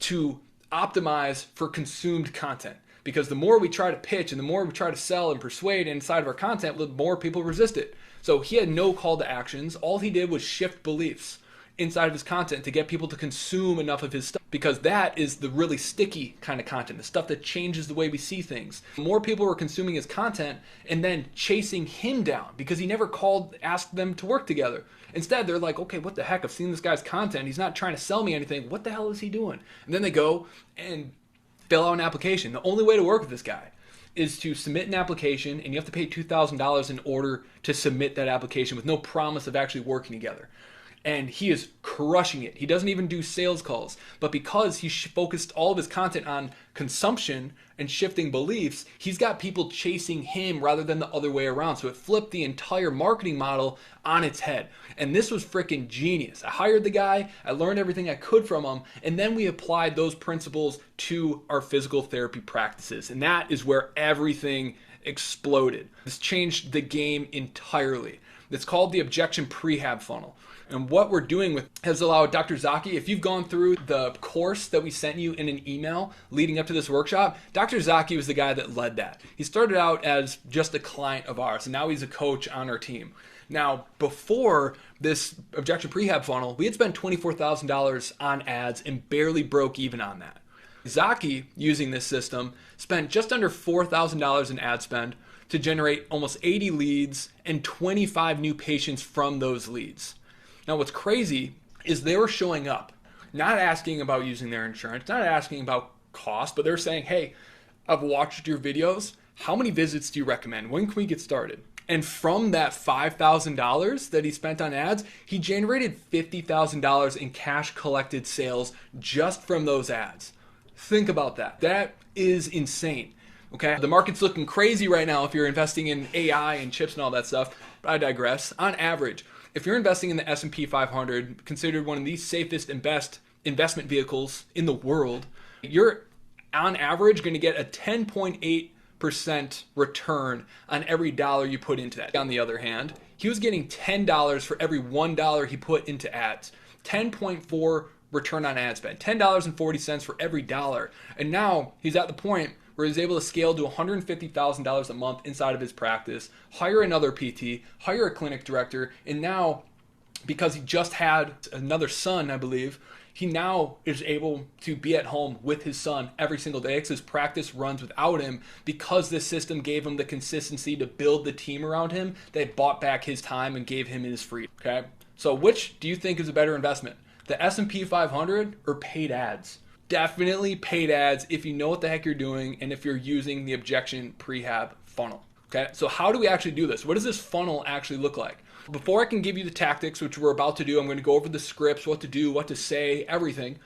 to optimize for consumed content. Because the more we try to pitch and the more we try to sell and persuade inside of our content, the more people resist it. So he had no call to actions. All he did was shift beliefs. inside of his content to get people to consume enough of his stuff, because that is the really sticky kind of content, the stuff that changes the way we see things. More people were consuming his content and then chasing him down because he never asked them to work together. Instead, they're like, okay, what the heck? I've seen this guy's content. He's not trying to sell me anything. What the hell is he doing? And then they go and fill out an application. The only way to work with this guy is to submit an application, and you have to pay $2,000 in order to submit that application with no promise of actually working together. And he is crushing it. He doesn't even do sales calls. But because he focused all of his content on consumption and shifting beliefs, he's got people chasing him rather than the other way around. So it flipped the entire marketing model on its head. And this was freaking genius. I hired the guy, I learned everything I could from him, and then we applied those principles to our physical therapy practices. And that is where everything exploded. This changed the game entirely. It's called the Objection Prehab Funnel. And what we're doing with has allowed Dr. Zaki, if you've gone through the course that we sent you in an email leading up to this workshop, Dr. Zaki was the guy that led that. He started out as just a client of ours, and now he's a coach on our team. Now, before this Objection Prehab Funnel, we had spent $24,000 on ads and barely broke even on that. Zaki, using this system, spent just under $4,000 in ad spend to generate almost 80 leads and 25 new patients from those leads. Now, what's crazy is they were showing up, not asking about using their insurance, not asking about cost, but they're saying, hey, I've watched your videos. How many visits do you recommend? When can we get started? And from that $5,000 that he spent on ads, he generated $50,000 in cash collected sales just from those ads. Think about that. That is insane. Okay, the market's looking crazy right now if you're investing in AI and chips and all that stuff, but I digress. On average, if you're investing in the S&P 500, considered one of the safest and best investment vehicles in the world, you're on average going to get a 10.8% return on every dollar you put into that. On the other hand, he was getting $10 for every $1 he put into ads. 10.4 return on ad spend, $10.40 for every dollar. And now he's at the point where he's able to scale to $150,000 a month inside of his practice, hire another PT, hire a clinic director, and now, because he just had another son, I believe, he now is able to be at home with his son every single day because his practice runs without him, because this system gave him the consistency to build the team around him that bought back his time and gave him his freedom. Okay, so which do you think is a better investment? The S&P 500 or paid ads? Definitely paid ads if you know what the heck you're doing and if you're using the Objection Prehab Funnel. Okay, so how do we actually do this? What does this funnel actually look like? Before I can give you the tactics, which we're about to do, I'm going to go over the scripts, what to do, what to say, everything.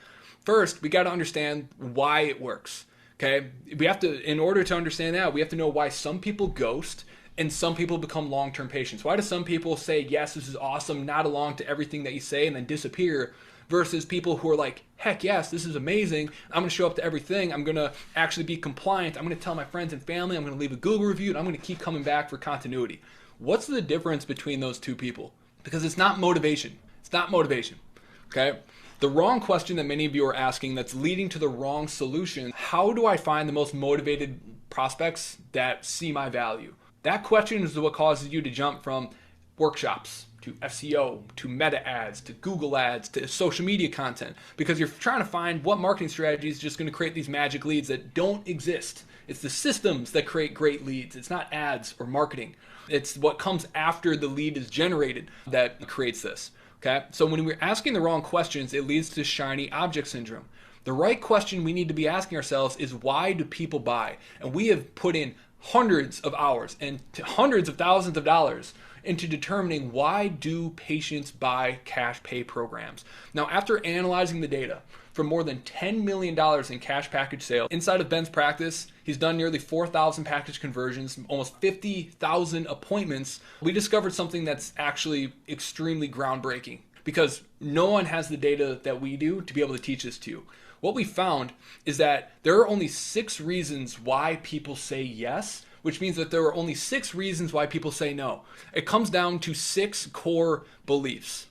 First, we got to understand why it works. Okay, we have to, in order to understand that, we have to know why some people ghost and some people become long-term patients. Why do some people say, yes, this is awesome, nod along to everything that you say, and then disappear, versus people who are like, heck yes, this is amazing. I'm going to show up to everything. I'm going to actually be compliant. I'm going to tell my friends and family. I'm going to leave a Google review, and I'm going to keep coming back for continuity. What's the difference between those two people? Because it's not motivation. It's not motivation. Okay? The wrong question that many of you are asking that's leading to the wrong solution: how do I find the most motivated prospects that see my value? That question is what causes you to jump from workshops to SEO, to meta ads, to Google ads, to social media content, because you're trying to find what marketing strategy is just going to create these magic leads that don't exist. It's the systems that create great leads. It's not ads or marketing. It's what comes after the lead is generated that creates this. Okay? So when we're asking the wrong questions, it leads to shiny object syndrome. The right question we need to be asking ourselves is, why do people buy? And we have put in hundreds of hours and hundreds of thousands of dollars into determining why do patients buy cash pay programs. Now, after analyzing the data from more than $10 million in cash package sales inside of Ben's practice, he's done nearly 4,000 package conversions, almost 50,000 appointments. We discovered something that's actually extremely groundbreaking, because no one has the data that we do to be able to teach this to you. What we found is that there are only 6 reasons why people say yes, which means that there are only 6 reasons why people say no. It comes down to 6 core beliefs.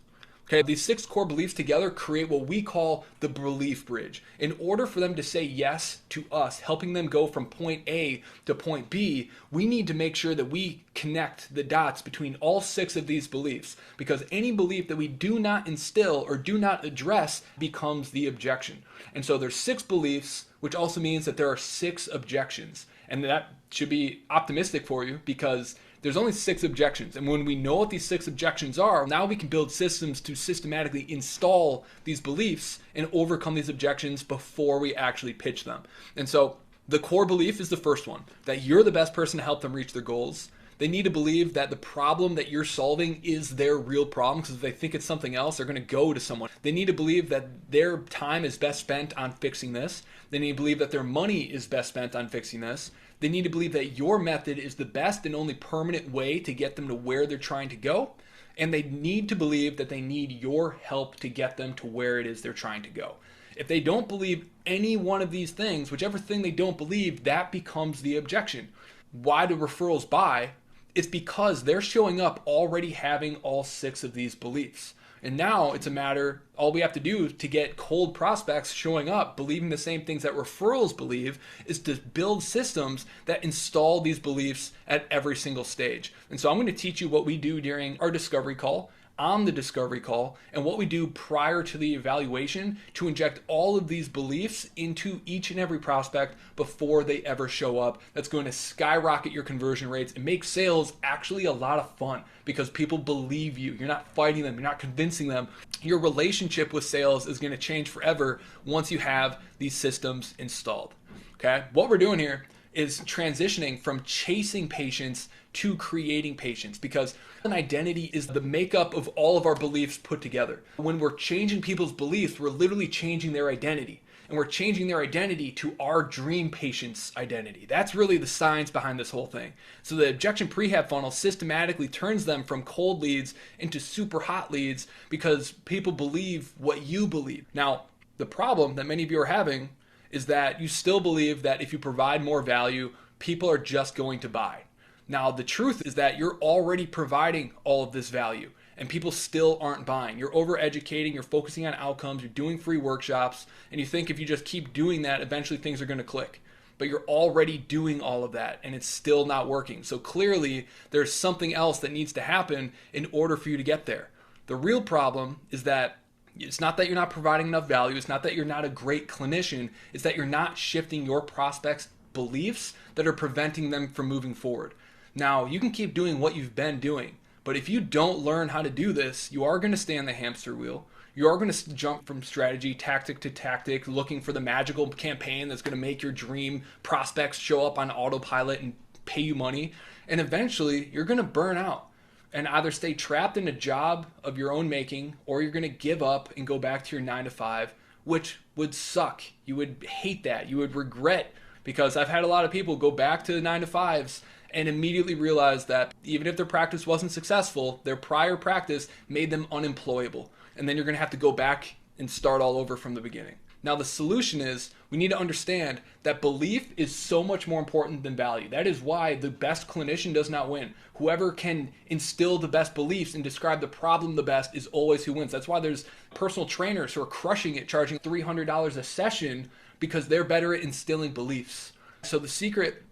Okay, these 6 core beliefs together create what we call the belief bridge. In order for them to say yes to us, helping them go from point A to point B, we need to make sure that we connect the dots between all 6 of these beliefs, because any belief that we do not instill or do not address becomes the objection. And so there's 6 beliefs, which also means that there are 6 objections. And that should be optimistic for you, because there's only 6 objections. And when we know what these 6 objections are, now we can build systems to systematically install these beliefs and overcome these objections before we actually pitch them. And so the core belief is the first one, that you're the best person to help them reach their goals. They need to believe that the problem that you're solving is their real problem, because if they think it's something else, they're going to go to someone. They need to believe that their time is best spent on fixing this. They need to believe that their money is best spent on fixing this. They need to believe that your method is the best and only permanent way to get them to where they're trying to go. And they need to believe that they need your help to get them to where it is they're trying to go. If they don't believe any one of these things, whichever thing they don't believe, that becomes the objection. Why do referrals buy? It's because they're showing up already having all 6 of these beliefs. And now it's a matter, all we have to do to get cold prospects showing up, believing the same things that referrals believe, is to build systems that install these beliefs at every single stage. And so I'm going to teach you what we do during our discovery call, on the discovery call, and what we do prior to the evaluation to inject all of these beliefs into each and every prospect before they ever show up. That's going to skyrocket your conversion rates and make sales actually a lot of fun, because people believe you. You're not fighting them. You're not convincing them. Your relationship with sales is going to change forever once you have these systems installed. Okay? What we're doing here is transitioning from chasing patients to creating patients, because an identity is the makeup of all of our beliefs put together. When we're changing people's beliefs, we're literally changing their identity, and we're changing their identity to our dream patient's identity. That's really the science behind this whole thing. So the objection prehab funnel systematically turns them from cold leads into super hot leads, because people believe what you believe. Now, the problem that many of you are having is that you still believe that if you provide more value, people are just going to buy. Now, the truth is that you're already providing all of this value, and people still aren't buying. You're overeducating, you're focusing on outcomes, you're doing free workshops, and you think if you just keep doing that, eventually things are going to click. But you're already doing all of that, and it's still not working. So clearly, there's something else that needs to happen in order for you to get there. The real problem is that it's not that you're not providing enough value, it's not that you're not a great clinician, it's that you're not shifting your prospects' beliefs that are preventing them from moving forward. Now, you can keep doing what you've been doing, but if you don't learn how to do this, you are going to stay on the hamster wheel. You are going to jump from strategy, tactic to tactic, looking for the magical campaign that's going to make your dream prospects show up on autopilot and pay you money. And eventually, you're going to burn out and either stay trapped in a job of your own making, or you're going to give up and go back to your 9 to 5, which would suck. You would hate that. You would regret, because I've had a lot of people go back to the 9 to 5s and immediately realize that even if their practice wasn't successful, their prior practice made them unemployable. And then you're going to have to go back and start all over from the beginning. Now, the solution is we need to understand that belief is so much more important than value. That is why the best clinician does not win. Whoever can instill the best beliefs and describe the problem the best is always who wins. That's why there's personal trainers who are crushing it, charging $300 a session, because they're better at instilling beliefs. So the secret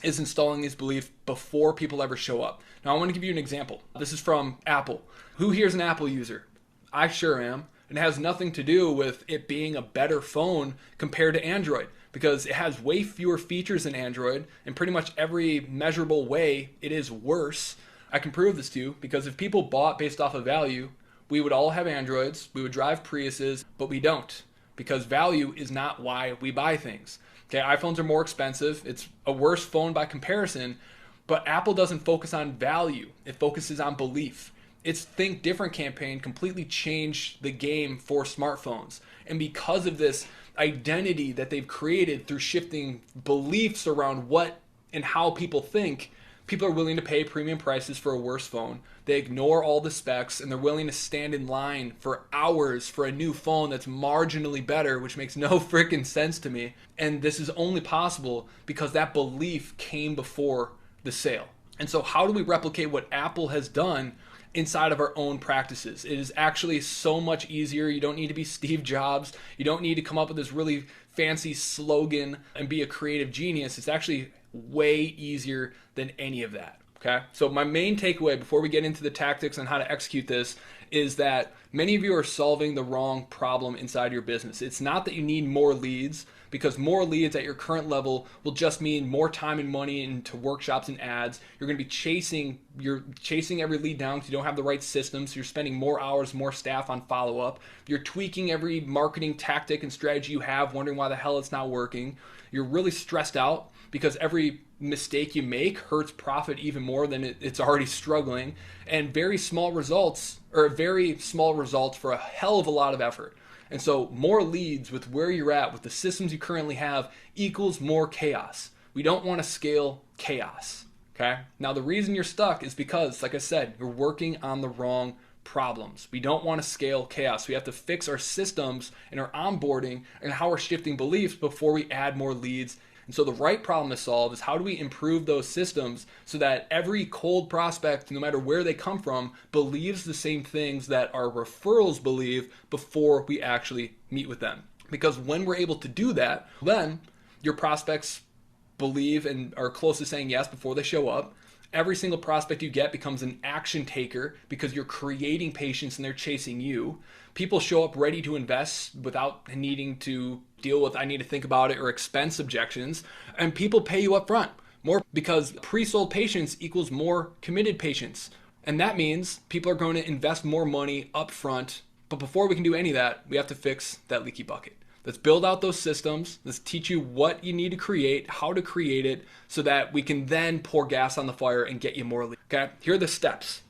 is installing these beliefs before people ever show up. Now, I want to give you an example. This is from Apple. Who here is an Apple user? I sure am. And it has nothing to do with it being a better phone compared to Android, because it has way fewer features than Android. In pretty much every measurable way, it is worse. I can prove this to you, because if people bought based off of value, we would all have Androids, we would drive Priuses, but we don't, because value is not why we buy things. Okay, iPhones are more expensive. It's a worse phone by comparison, but Apple doesn't focus on value. It focuses on belief. Its Think Different campaign completely changed the game for smartphones. And because of this identity that they've created through shifting beliefs around what and how people think, people are willing to pay premium prices for a worse phone. They ignore all the specs, and they're willing to stand in line for hours for a new phone that's marginally better, which makes no freaking sense to me. And this is only possible because that belief came before the sale. And so how do we replicate what Apple has done inside of our own practices. It is actually so much easier. You don't need to be Steve Jobs. You don't need to come up with this really fancy slogan and be a creative genius. It's actually way easier than any of that. Okay, so my main takeaway before we get into the tactics on how to execute this is that many of you are solving the wrong problem inside your business. It's not that you need more leads, because more leads at your current level will just mean more time and money into workshops and ads. You're going to be chasing every lead down because you don't have the right systems. So you're spending more hours, more staff on follow-up. You're tweaking every marketing tactic and strategy you have, wondering why the hell it's not working. You're really stressed out because every mistake you make hurts profit even more than it's already struggling, and very small results for a hell of a lot of effort. And so more leads with where you're at, with the systems you currently have, equals more chaos. We don't want to scale chaos. Okay? Now the reason you're stuck is because, like I said, you're working on the wrong problems. We don't want to scale chaos. We have to fix our systems and our onboarding and how we're shifting beliefs before we add more leads. And so the right problem to solve is, how do we improve those systems so that every cold prospect, no matter where they come from, believes the same things that our referrals believe before we actually meet with them. Because when we're able to do that, then your prospects believe and are close to saying yes before they show up. Every single prospect you get becomes an action taker because you're creating patients and they're chasing you. People show up ready to invest without needing to deal with, I need to think about it, or expense objections. And people pay you up front more because pre-sold patients equals more committed patients. And that means people are going to invest more money up front. But before we can do any of that, we have to fix that leaky bucket. Let's build out those systems. Let's teach you what you need to create, how to create it, so that we can then pour gas on the fire and get you more leads. Okay, here are the steps.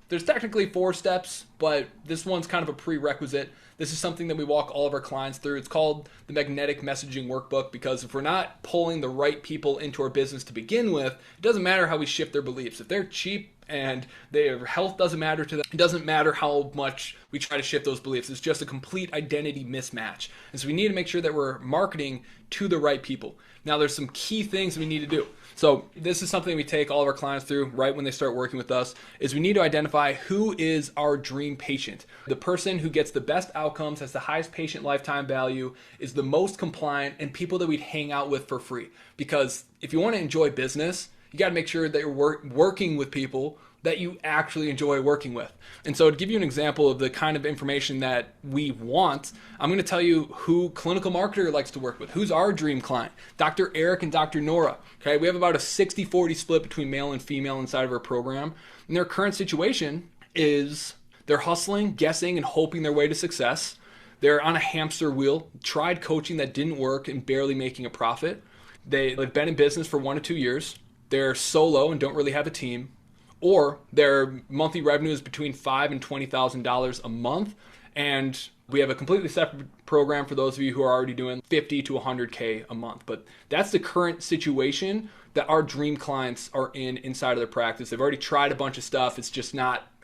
There's technically 4 steps, but this one's kind of a prerequisite. This is something that we walk all of our clients through. It's called the Magnetic Messaging Workbook, because if we're not pulling the right people into our business to begin with, it doesn't matter how we shift their beliefs. If they're cheap and their health doesn't matter to them, it doesn't matter how much we try to shift those beliefs. It's just a complete identity mismatch. And so we need to make sure that we're marketing to the right people. Now, there's some key things we need to do. So this is something we take all of our clients through right when they start working with us, is we need to identify who is our dream patient. The person who gets the best outcomes, has the highest patient lifetime value, is the most compliant, and people that we'd hang out with for free. Because if you want to enjoy business, you got to make sure that you're working with people that you actually enjoy working with. And so to give you an example of the kind of information that we want, I'm going to tell you who clinical marketer likes to work with. Who's our dream client? Dr. Eric and Dr. Nora. Okay, we have about a 60-40 split between male and female inside of our program. And their current situation is they're hustling, guessing, and hoping their way to success. They're on a hamster wheel, tried coaching that didn't work and barely making a profit. They've been in business for 1 to 2 years. They're solo and don't really have a team. Or their monthly revenue is between $5,000 and $20,000 a month. And we have a completely separate program for those of you who are already doing $50,000 to $100,000 a month. But that's the current situation that our dream clients are in inside of their practice. They've already tried a bunch of stuff. It's just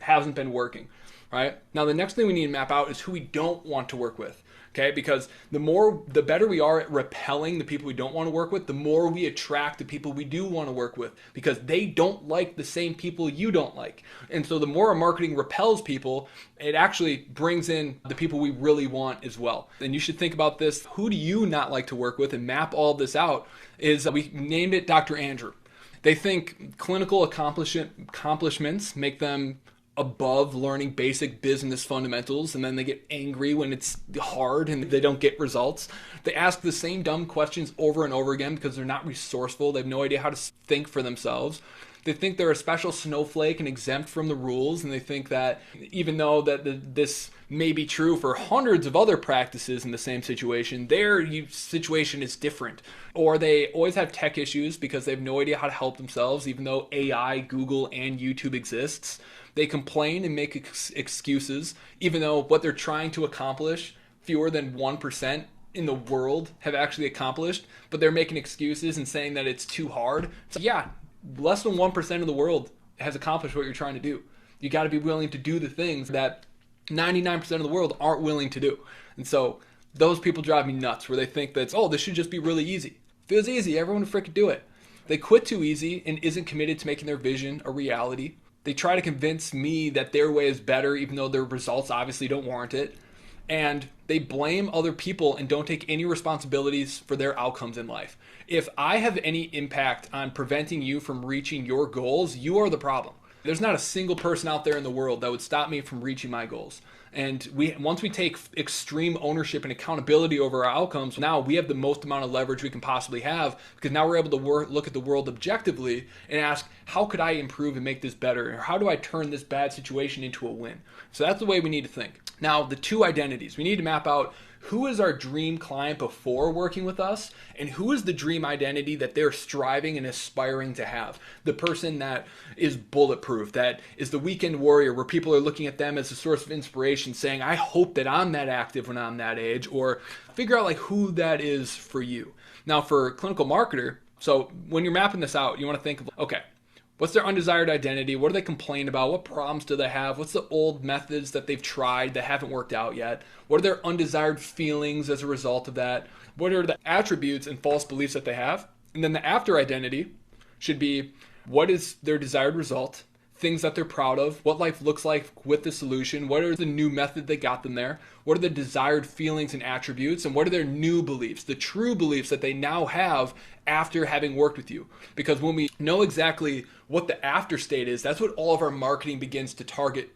hasn't been working, right? Now, the next thing we need to map out is who we don't want to work with. Okay, because the better we are at repelling the people we don't want to work with, the more we attract the people we do want to work with, because they don't like the same people you don't like. And so the more our marketing repels people, it actually brings in the people we really want as well. And you should think about this. Who do you not like to work with, and map all this out? We named it Dr. Andrew. They think clinical accomplishments make them above learning basic business fundamentals, and then they get angry when it's hard and they don't get results. They ask the same dumb questions over and over again because they're not resourceful. They have no idea how to think for themselves. They think they're a special snowflake and exempt from the rules, and they think that even though this may be true for hundreds of other practices in the same situation, their situation is different. Or they always have tech issues because they have no idea how to help themselves, even though AI, Google, and YouTube exists. They complain and make excuses, even though what they're trying to accomplish, fewer than 1% in the world have actually accomplished, but they're making excuses and saying that it's too hard. So yeah, less than 1% of the world has accomplished what you're trying to do. You got to be willing to do the things that 99% of the world aren't willing to do. And so those people drive me nuts, where they think that, this should just be really easy. If it was easy, everyone would freaking do it. They quit too easy and isn't committed to making their vision a reality. They try to convince me that their way is better, even though their results obviously don't warrant it. And they blame other people and don't take any responsibilities for their outcomes in life. If I have any impact on preventing you from reaching your goals, you are the problem. There's not a single person out there in the world that would stop me from reaching my goals. And once we take extreme ownership and accountability over our outcomes, now we have the most amount of leverage we can possibly have, because now we're able to look at the world objectively and ask, how could I improve and make this better? Or how do I turn this bad situation into a win? So that's the way we need to think. Now, the two identities, we need to map out who is our dream client before working with us, and who is the dream identity that they're striving and aspiring to have. The person that is bulletproof, that is the weekend warrior, where people are looking at them as a source of inspiration, saying, I hope that I'm that active when I'm that age, or figure out like who that is for you. Now, for a clinical marketer, so when you're mapping this out, you want to think of, okay, what's their undesired identity? What do they complain about? What problems do they have? What's the old methods that they've tried that haven't worked out yet? What are their undesired feelings as a result of that? What are the attributes and false beliefs that they have? And then the after identity should be, what is their desired result? Things that they're proud of, what life looks like with the solution, what are the new method that got them there, what are the desired feelings and attributes, and what are their new beliefs, the true beliefs that they now have after having worked with you. Because when we know exactly what the after state is, that's what all of our marketing begins to target.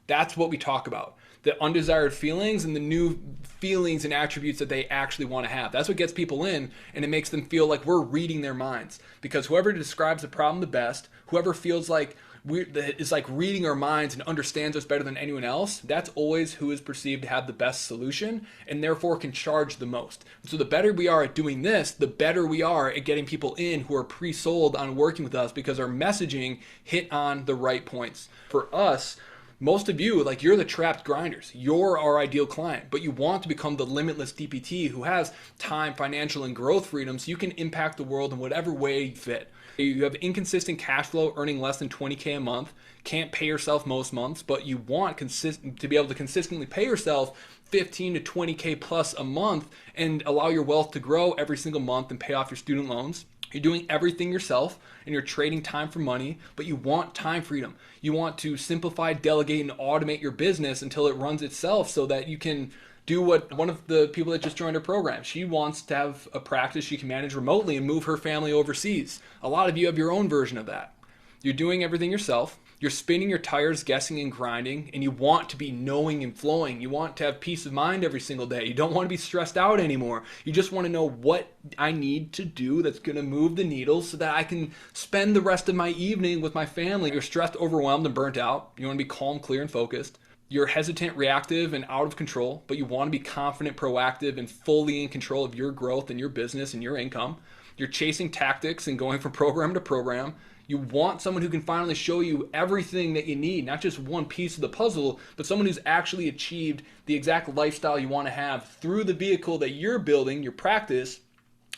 That's what we talk about. The undesired feelings and the new feelings and attributes that they actually want to have. That's what gets people in, and it makes them feel like we're reading their minds. Because whoever describes the problem the best, whoever feels like is like reading our minds and understands us better than anyone else, that's always who is perceived to have the best solution and therefore can charge the most. So the better we are at doing this, the better we are at getting people in who are pre-sold on working with us, because our messaging hit on the right points. For us, most of you, like, you're the trapped grinders. You're our ideal client, but you want to become the limitless DPT who has time, financial, and growth freedom so you can impact the world in whatever way you fit. You have inconsistent cash flow, earning less than $20K a month, can't pay yourself most months, but you want to be able to consistently pay yourself 15 to 20K plus a month and allow your wealth to grow every single month and pay off your student loans. You're doing everything yourself and you're trading time for money, but you want time freedom. You want to simplify, delegate, and automate your business until it runs itself so that you can do what one of the people that just joined our program, she wants to have a practice she can manage remotely and move her family overseas. A lot of you have your own version of that. You're doing everything yourself. You're spinning your tires, guessing and grinding, and you want to be knowing and flowing. You want to have peace of mind every single day. You don't want to be stressed out anymore. You just want to know what I need to do that's going to move the needle so that I can spend the rest of my evening with my family. You're stressed, overwhelmed, and burnt out. You want to be calm, clear, and focused. You're hesitant, reactive, and out of control, but you want to be confident, proactive, and fully in control of your growth and your business and your income. You're chasing tactics and going from program to program. You want someone who can finally show you everything that you need, not just one piece of the puzzle, but someone who's actually achieved the exact lifestyle you want to have through the vehicle that you're building, your practice,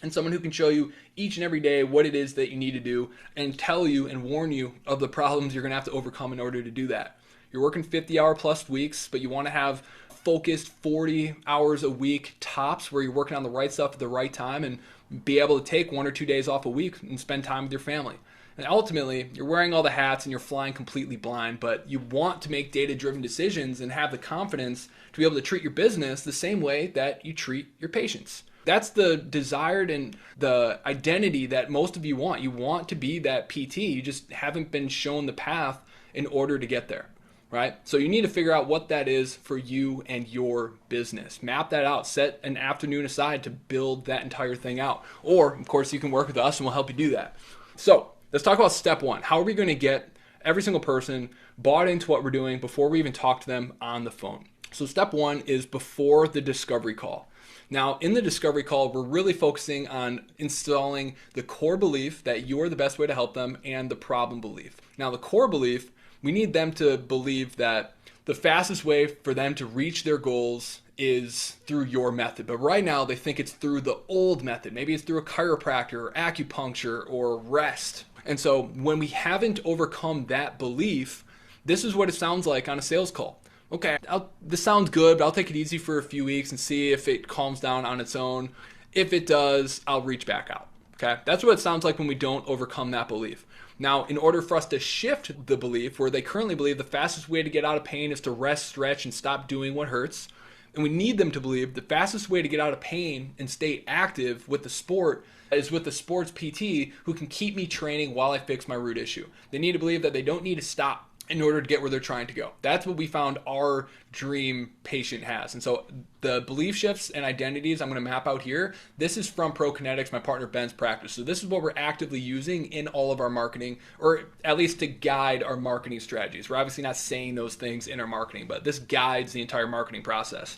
and someone who can show you each and every day what it is that you need to do and tell you and warn you of the problems you're going to have to overcome in order to do that. You're working 50-hour plus weeks, but you want to have focused 40 hours a week tops where you're working on the right stuff at the right time and be able to take 1 or 2 days off a week and spend time with your family. And ultimately, you're wearing all the hats and you're flying completely blind, but you want to make data-driven decisions and have the confidence to be able to treat your business the same way that you treat your patients. That's the desired and the identity that most of you want. You want to be that PT. You just haven't been shown the path in order to get there. Right? So you need to figure out what that is for you and your business. Map that out. Set an afternoon aside to build that entire thing out. Or, of course, you can work with us and we'll help you do that. So let's talk about step one. How are we going to get every single person bought into what we're doing before we even talk to them on the phone? So step one is before the discovery call. Now, in the discovery call, we're really focusing on installing the core belief that you're the best way to help them and the problem belief. Now, the core belief, we need them to believe that the fastest way for them to reach their goals is through your method. But right now they think it's through the old method. Maybe it's through a chiropractor or acupuncture or rest. And so when we haven't overcome that belief, this is what it sounds like on a sales call. Okay, this sounds good, but I'll take it easy for a few weeks and see if it calms down on its own. If it does, I'll reach back out. Okay, that's what it sounds like when we don't overcome that belief. Now, in order for us to shift the belief where they currently believe the fastest way to get out of pain is to rest, stretch, and stop doing what hurts, and we need them to believe the fastest way to get out of pain and stay active with the sport is with the sports PT who can keep me training while I fix my root issue. They need to believe that they don't need to stop in order to get where they're trying to go. That's what we found our dream patient has. And so the belief shifts and identities I'm going to map out here, this is from Pro Kinetics, my partner Ben's practice. So this is what we're actively using in all of our marketing, or at least to guide our marketing strategies. We're obviously not saying those things in our marketing, but this guides the entire marketing process.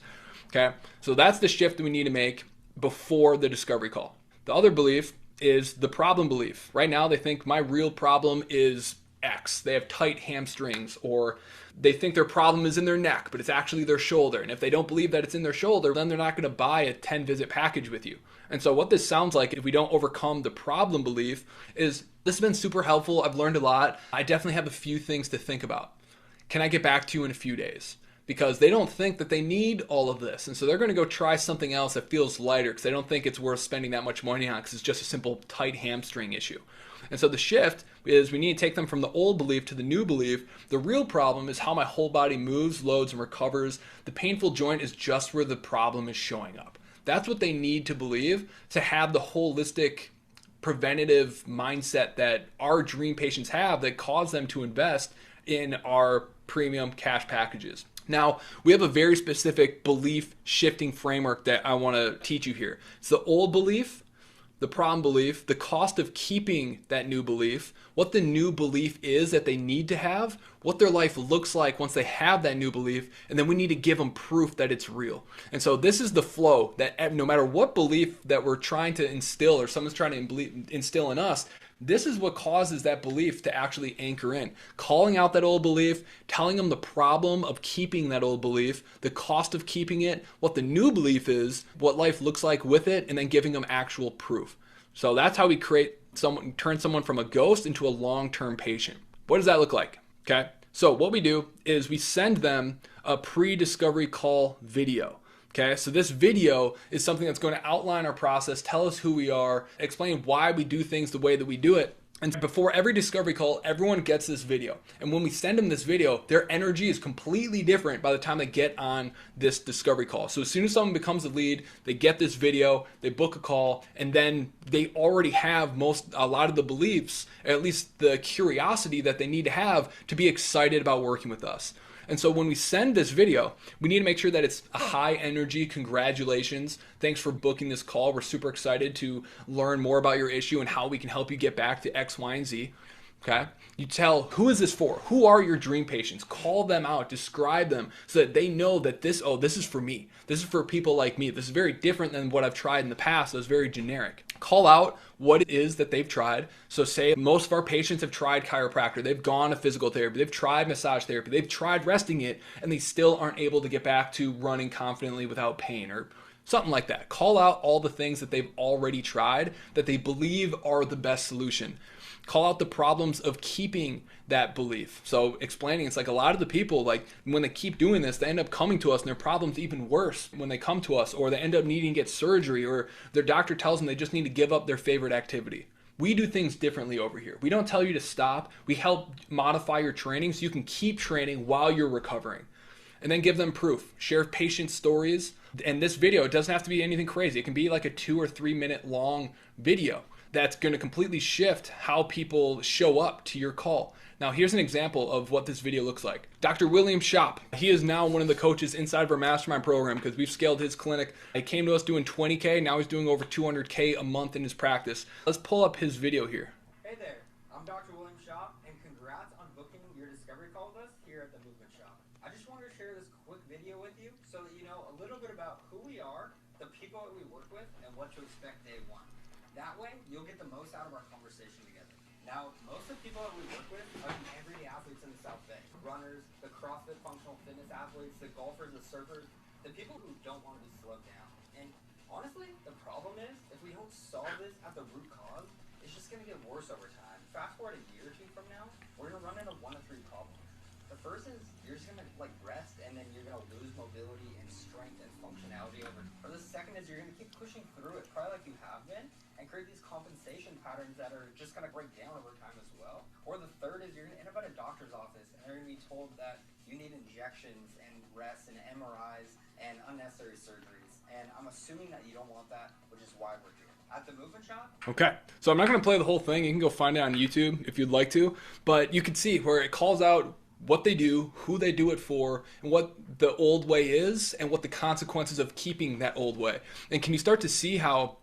Okay, so that's the shift that we need to make before the discovery call. The other belief is the problem belief. Right now they think my real problem is X. They have tight hamstrings, or they think their problem is in their neck, but it's actually their shoulder. And if they don't believe that it's in their shoulder, then they're not going to buy a 10-visit package with you. And so what this sounds like, if we don't overcome the problem belief, is this has been super helpful. I've learned a lot. I definitely have a few things to think about. Can I get back to you in a few days? Because they don't think that they need all of this. And so they're going to go try something else that feels lighter because they don't think it's worth spending that much money on because it's just a simple tight hamstring issue. And so the shift is we need to take them from the old belief to the new belief. The real problem is how my whole body moves, loads, and recovers. The painful joint is just where the problem is showing up. That's what they need to believe to have the holistic preventative mindset that our dream patients have that cause them to invest in our premium cash packages. Now, we have a very specific belief shifting framework that I want to teach you here. It's the old belief, the problem belief, the cost of keeping that new belief, what the new belief is that they need to have, what their life looks like once they have that new belief, and then we need to give them proof that it's real. And so this is the flow that no matter what belief that we're trying to instill or someone's trying to instill in us, this is what causes that belief to actually anchor in. Calling out that old belief, telling them the problem of keeping that old belief, the cost of keeping it, what the new belief is, what life looks like with it, and then giving them actual proof. So that's how we turn someone from a ghost into a long-term patient. What does that look like? Okay. So what we do is we send them a pre-discovery call video. Okay, so this video is something that's going to outline our process, tell us who we are, explain why we do things the way that we do it. And before every discovery call, everyone gets this video. And when we send them this video, their energy is completely different by the time they get on this discovery call. So as soon as someone becomes a lead, they get this video, they book a call, and then they already have a lot of the beliefs, or at least the curiosity that they need to have to be excited about working with us. And so when we send this video, we need to make sure that it's a high energy, congratulations, thanks for booking this call. We're super excited to learn more about your issue and how we can help you get back to X, Y, and Z. Okay? You tell, who is this for? Who are your dream patients? Call them out, describe them so that they know that this is for me. This is for people like me. This is very different than what I've tried in the past. It was very generic. Call out what it is that they've tried. So say most of our patients have tried chiropractor, they've gone to physical therapy, they've tried massage therapy, they've tried resting it, and they still aren't able to get back to running confidently without pain or something like that. Call out all the things that they've already tried that they believe are the best solution. Call out the problems of keeping that belief. So explaining, it's like a lot of the people, like when they keep doing this, they end up coming to us and their problem's even worse when they come to us, or they end up needing to get surgery, or their doctor tells them they just need to give up their favorite activity. We do things differently over here. We don't tell you to stop. We help modify your training so you can keep training while you're recovering. And then give them proof. Share patient stories. And this video, it doesn't have to be anything crazy. It can be like a 2 or 3 minute long video that's going to completely shift how people show up to your call. Now, here's an example of what this video looks like. Dr. William Shop, he is now one of the coaches inside of our mastermind program because we've scaled his clinic. He came to us doing 20K, now he's doing over 200K a month in his practice. Let's pull up his video here. Hey there, I'm Dr. William Shop, and congrats on booking your discovery call with us here at the Movement Shop. I just wanted to share this quick video with you so that you know a little bit about who we are, the people that we work with, and what to expect day one. That way, you'll get the most out of our conversation together. Now, most of the people that we work with are the everyday athletes in the South Bay. Runners, the CrossFit functional fitness athletes, the golfers, the surfers, the people who don't want to be slowed down. And honestly, the problem is, if we don't solve this at the root cause, it's just going to get worse over time. Fast forward a year or two from now, we're going to run into 1 of 3 problems. The first is you're just going to rest, and then you're going to lose mobility and strength and functionality over. Or the second is you're going to keep pushing through it, probably like you have been, and create these compensation patterns that are just going to break down over time as well. Or the third is you're going to end up at a doctor's office and they're going to be told that you need injections and rests and MRIs and unnecessary surgeries. And I'm assuming that you don't want that, which is why we're here at the movement shop. Okay, so I'm not going to play the whole thing. You can go find it on YouTube if you'd like to, but you can see where it calls out what they do, who they do it for, and what the old way is, and what the consequences of keeping that old way. And can you start to see how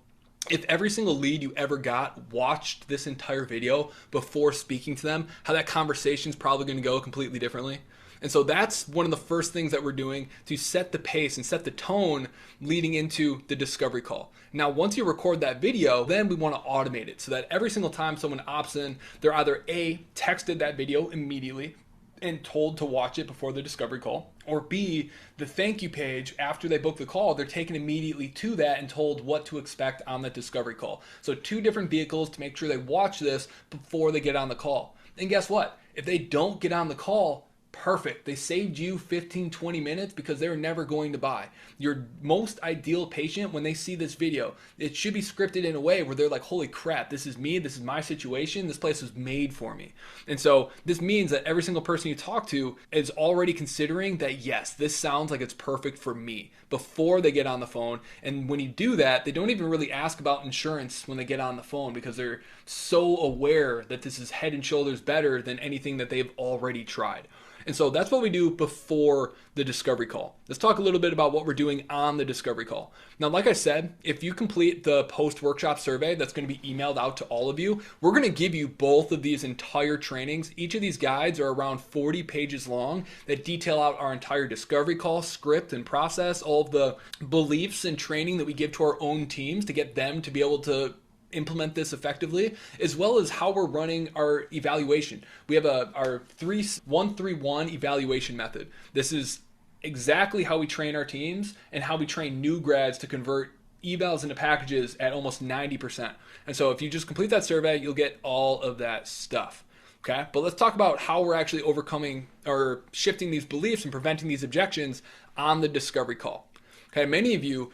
if every single lead you ever got watched this entire video before speaking to them, how that conversation is probably going to go completely differently? And so that's one of the first things that we're doing to set the pace and set the tone leading into the discovery call. Now, once you record that video, then we want to automate it so that every single time someone opts in, they're either A, texted that video immediately and told to watch it before the discovery call, or B, the thank you page after they book the call, they're taken immediately to that and told what to expect on that discovery call. So 2 different vehicles to make sure they watch this before they get on the call. And guess what? If they don't get on the call, perfect. They saved you 15, 20 minutes because they're never going to buy. Your most ideal patient, when they see this video, it should be scripted in a way where they're like, holy crap, this is me, this is my situation, this place was made for me. And so this means that every single person you talk to is already considering that, yes, this sounds like it's perfect for me before they get on the phone. And when you do that, they don't even really ask about insurance when they get on the phone because they're so aware that this is head and shoulders better than anything that they've already tried. And so that's what we do before the discovery call. Let's talk a little bit about what we're doing on the discovery call. Now, like I said, if you complete the post-workshop survey that's going to be emailed out to all of you, we're going to give you both of these entire trainings. Each of these guides are around 40 pages long that detail out our entire discovery call script and process, all of the beliefs and training that we give to our own teams to get them to be able to implement this effectively, as well as how we're running our evaluation. We have our 1-3-1 evaluation method. This is exactly how we train our teams and how we train new grads to convert evals into packages at almost 90%. And so if you just complete that survey, you'll get all of that stuff. Okay, but let's talk about how we're actually overcoming or shifting these beliefs and preventing these objections on the discovery call. Okay, many of you,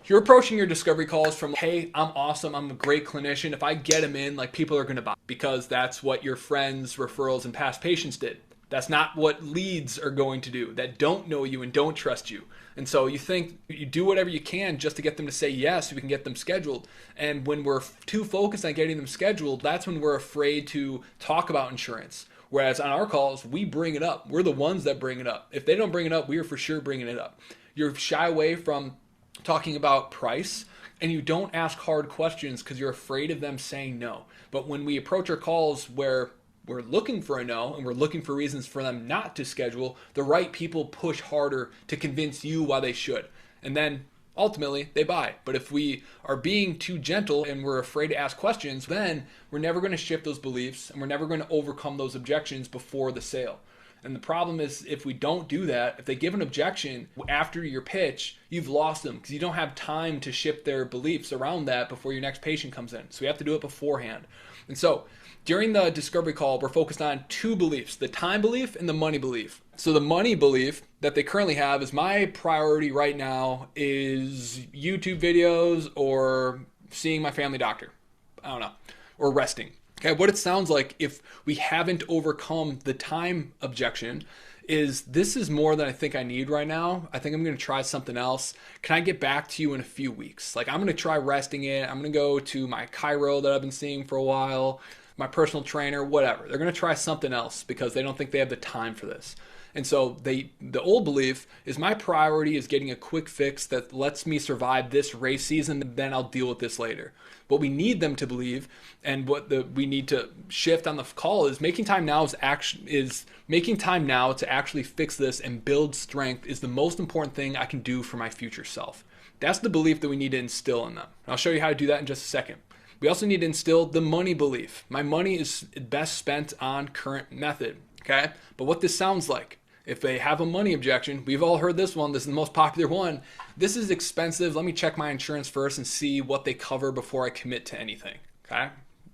you're approaching your discovery calls from, hey, I'm awesome, I'm a great clinician. If I get them in, like, people are going to buy because that's what your friends, referrals, and past patients did. That's not what leads are going to do that don't know you and don't trust you. And so you think you do whatever you can just to get them to say yes so we can get them scheduled. And when we're too focused on getting them scheduled, that's when we're afraid to talk about insurance. Whereas on our calls, we bring it up. We're the ones that bring it up. If they don't bring it up, we are for sure bringing it up. You're shy away from talking about price, and you don't ask hard questions because you're afraid of them saying no. But when we approach our calls where we're looking for a no and we're looking for reasons for them not to schedule, the right people push harder to convince you why they should. And then ultimately they buy. But if we are being too gentle and we're afraid to ask questions, then we're never going to shift those beliefs and we're never going to overcome those objections before the sale. And the problem is if we don't do that, if they give an objection after your pitch, you've lost them because you don't have time to shift their beliefs around that before your next patient comes in. So we have to do it beforehand. And so during the discovery call, we're focused on 2 beliefs, the time belief and the money belief. So the money belief that they currently have is my priority right now is YouTube videos or seeing my family doctor. I don't know, or resting. Okay, what it sounds like if we haven't overcome the time objection is this is more than I think I need right now. I think I'm going to try something else. Can I get back to you in a few weeks? Like I'm going to try resting it. I'm going to go to my chiro that I've been seeing for a while, my personal trainer, whatever. They're going to try something else because they don't think they have the time for this. And so the old belief is my priority is getting a quick fix that lets me survive this race season, then I'll deal with this later. What we need them to believe and what we need to shift on the call is making time now making time now to actually fix this and build strength is the most important thing I can do for my future self. That's the belief that we need to instill in them. And I'll show you how to do that in just a second. We also need to instill the money belief. My money is best spent on current method. Okay? But what this sounds like, if they have a money objection, we've all heard this one. This is the most popular one. This is expensive. Let me check my insurance first and see what they cover before I commit to anything. Okay?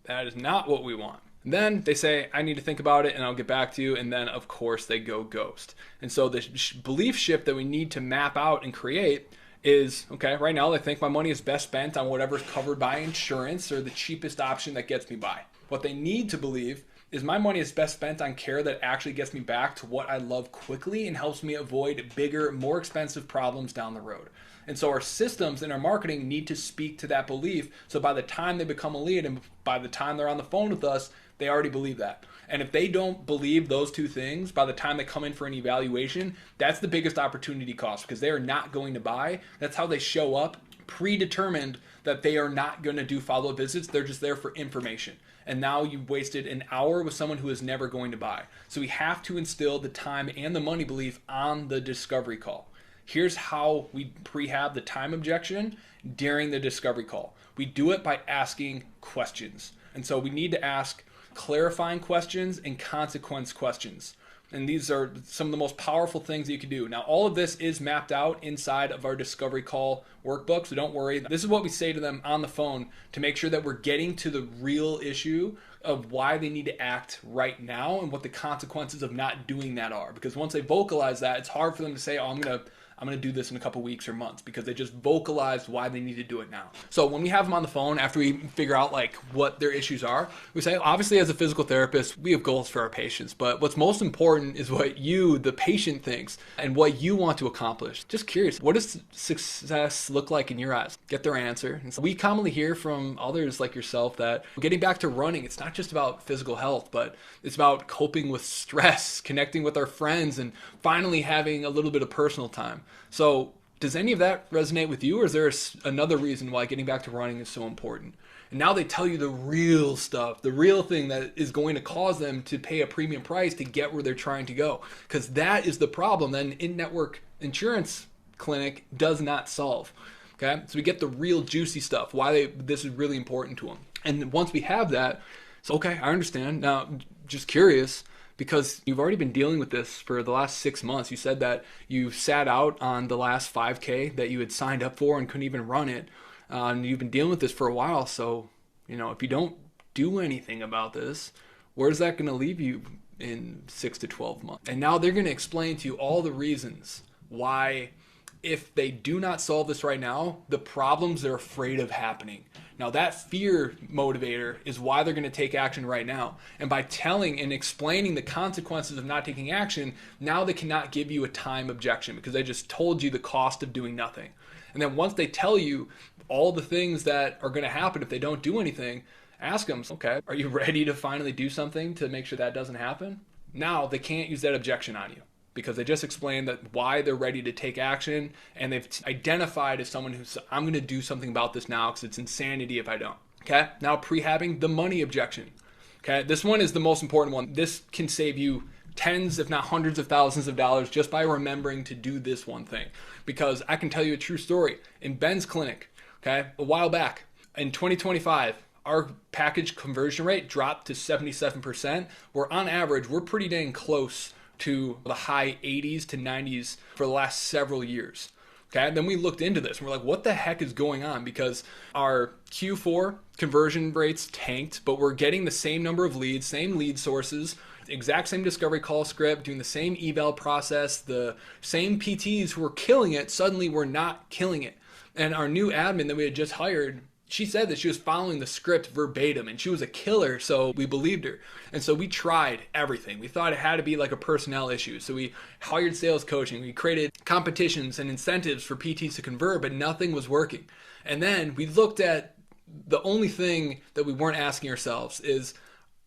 That is not what we want. And then they say, I need to think about it and I'll get back to you. And then, of course, they go ghost. And so the belief shift that we need to map out and create is, okay, right now they think my money is best spent on whatever's covered by insurance or the cheapest option that gets me by. What they need to believe is my money is best spent on care that actually gets me back to what I love quickly and helps me avoid bigger, more expensive problems down the road. And so our systems and our marketing need to speak to that belief. So by the time they become a lead and by the time they're on the phone with us, they already believe that. And if they don't believe those two things by the time they come in for an evaluation, that's the biggest opportunity cost, because they are not going to buy. That's how they show up, predetermined that they are not going to do follow-up visits. They're just there for information. And now you've wasted an hour with someone who is never going to buy. So we have to instill the time and the money belief on the discovery call. Here's how we prehab the time objection during the discovery call. We do it by asking questions. And so we need to ask clarifying questions and consequence questions. And these are some of the most powerful things that you can do. Now, all of this is mapped out inside of our discovery call workbook, so don't worry. This is what we say to them on the phone to make sure that we're getting to the real issue of why they need to act right now and what the consequences of not doing that are. Because once they vocalize that, it's hard for them to say, oh, I'm going to do this in a couple weeks or months, because they just vocalized why they need to do it now. So when we have them on the phone, after we figure out like what their issues are, we say, obviously as a physical therapist, we have goals for our patients, but what's most important is what you, the patient, thinks and what you want to accomplish. Just curious, what does success look like in your eyes? Get their answer. And so we commonly hear from others like yourself that getting back to running, it's not just about physical health, but it's about coping with stress, connecting with our friends, and finally having a little bit of personal time. So does any of that resonate with you, or is there another reason why getting back to running is so important? And now they tell you the real stuff, the real thing that is going to cause them to pay a premium price to get where they're trying to go. Because that is the problem that an in-network insurance clinic does not solve. Okay, so we get the real juicy stuff, why this is really important to them. And once we have that, so okay, I understand. Now, just curious, because you've already been dealing with this for the last 6 months. You said that you sat out on the last 5K that you had signed up for and couldn't even run it. And you've been dealing with this for a while. So, if you don't do anything about this, where's that going to leave you in 6 to 12 months? And now they're going to explain to you all the reasons why, if they do not solve this right now, the problems they're afraid of happening. Now that fear motivator is why they're going to take action right now. And by telling and explaining the consequences of not taking action, now they cannot give you a time objection because they just told you the cost of doing nothing. And then once they tell you all the things that are going to happen if they don't do anything, ask them, okay, are you ready to finally do something to make sure that doesn't happen? Now they can't use that objection on you, because they just explained that why they're ready to take action, and they've identified as someone who's, I'm going to do something about this now because it's insanity if I don't. Okay, now prehabbing the money objection. Okay, this one is the most important one. This can save you tens, if not hundreds of thousands of dollars just by remembering to do this one thing. Because I can tell you a true story. In Ben's clinic, okay, a while back, in 2025, our package conversion rate dropped to 77%, where on average, we're pretty dang close to the high 80s to 90s for the last several years. Okay, then we looked into this and we're like, what the heck is going on? Because our Q4 conversion rates tanked, but we're getting the same number of leads, same lead sources, exact same discovery call script, doing the same eval process, the same PTs who were killing it, suddenly we're not killing it. And our new admin that we had just hired, she said that she was following the script verbatim and she was a killer, so we believed her. And so we tried everything. We thought it had to be like a personnel issue. So we hired sales coaching. We created competitions and incentives for PTs to convert, but nothing was working. And then we looked at the only thing that we weren't asking ourselves is,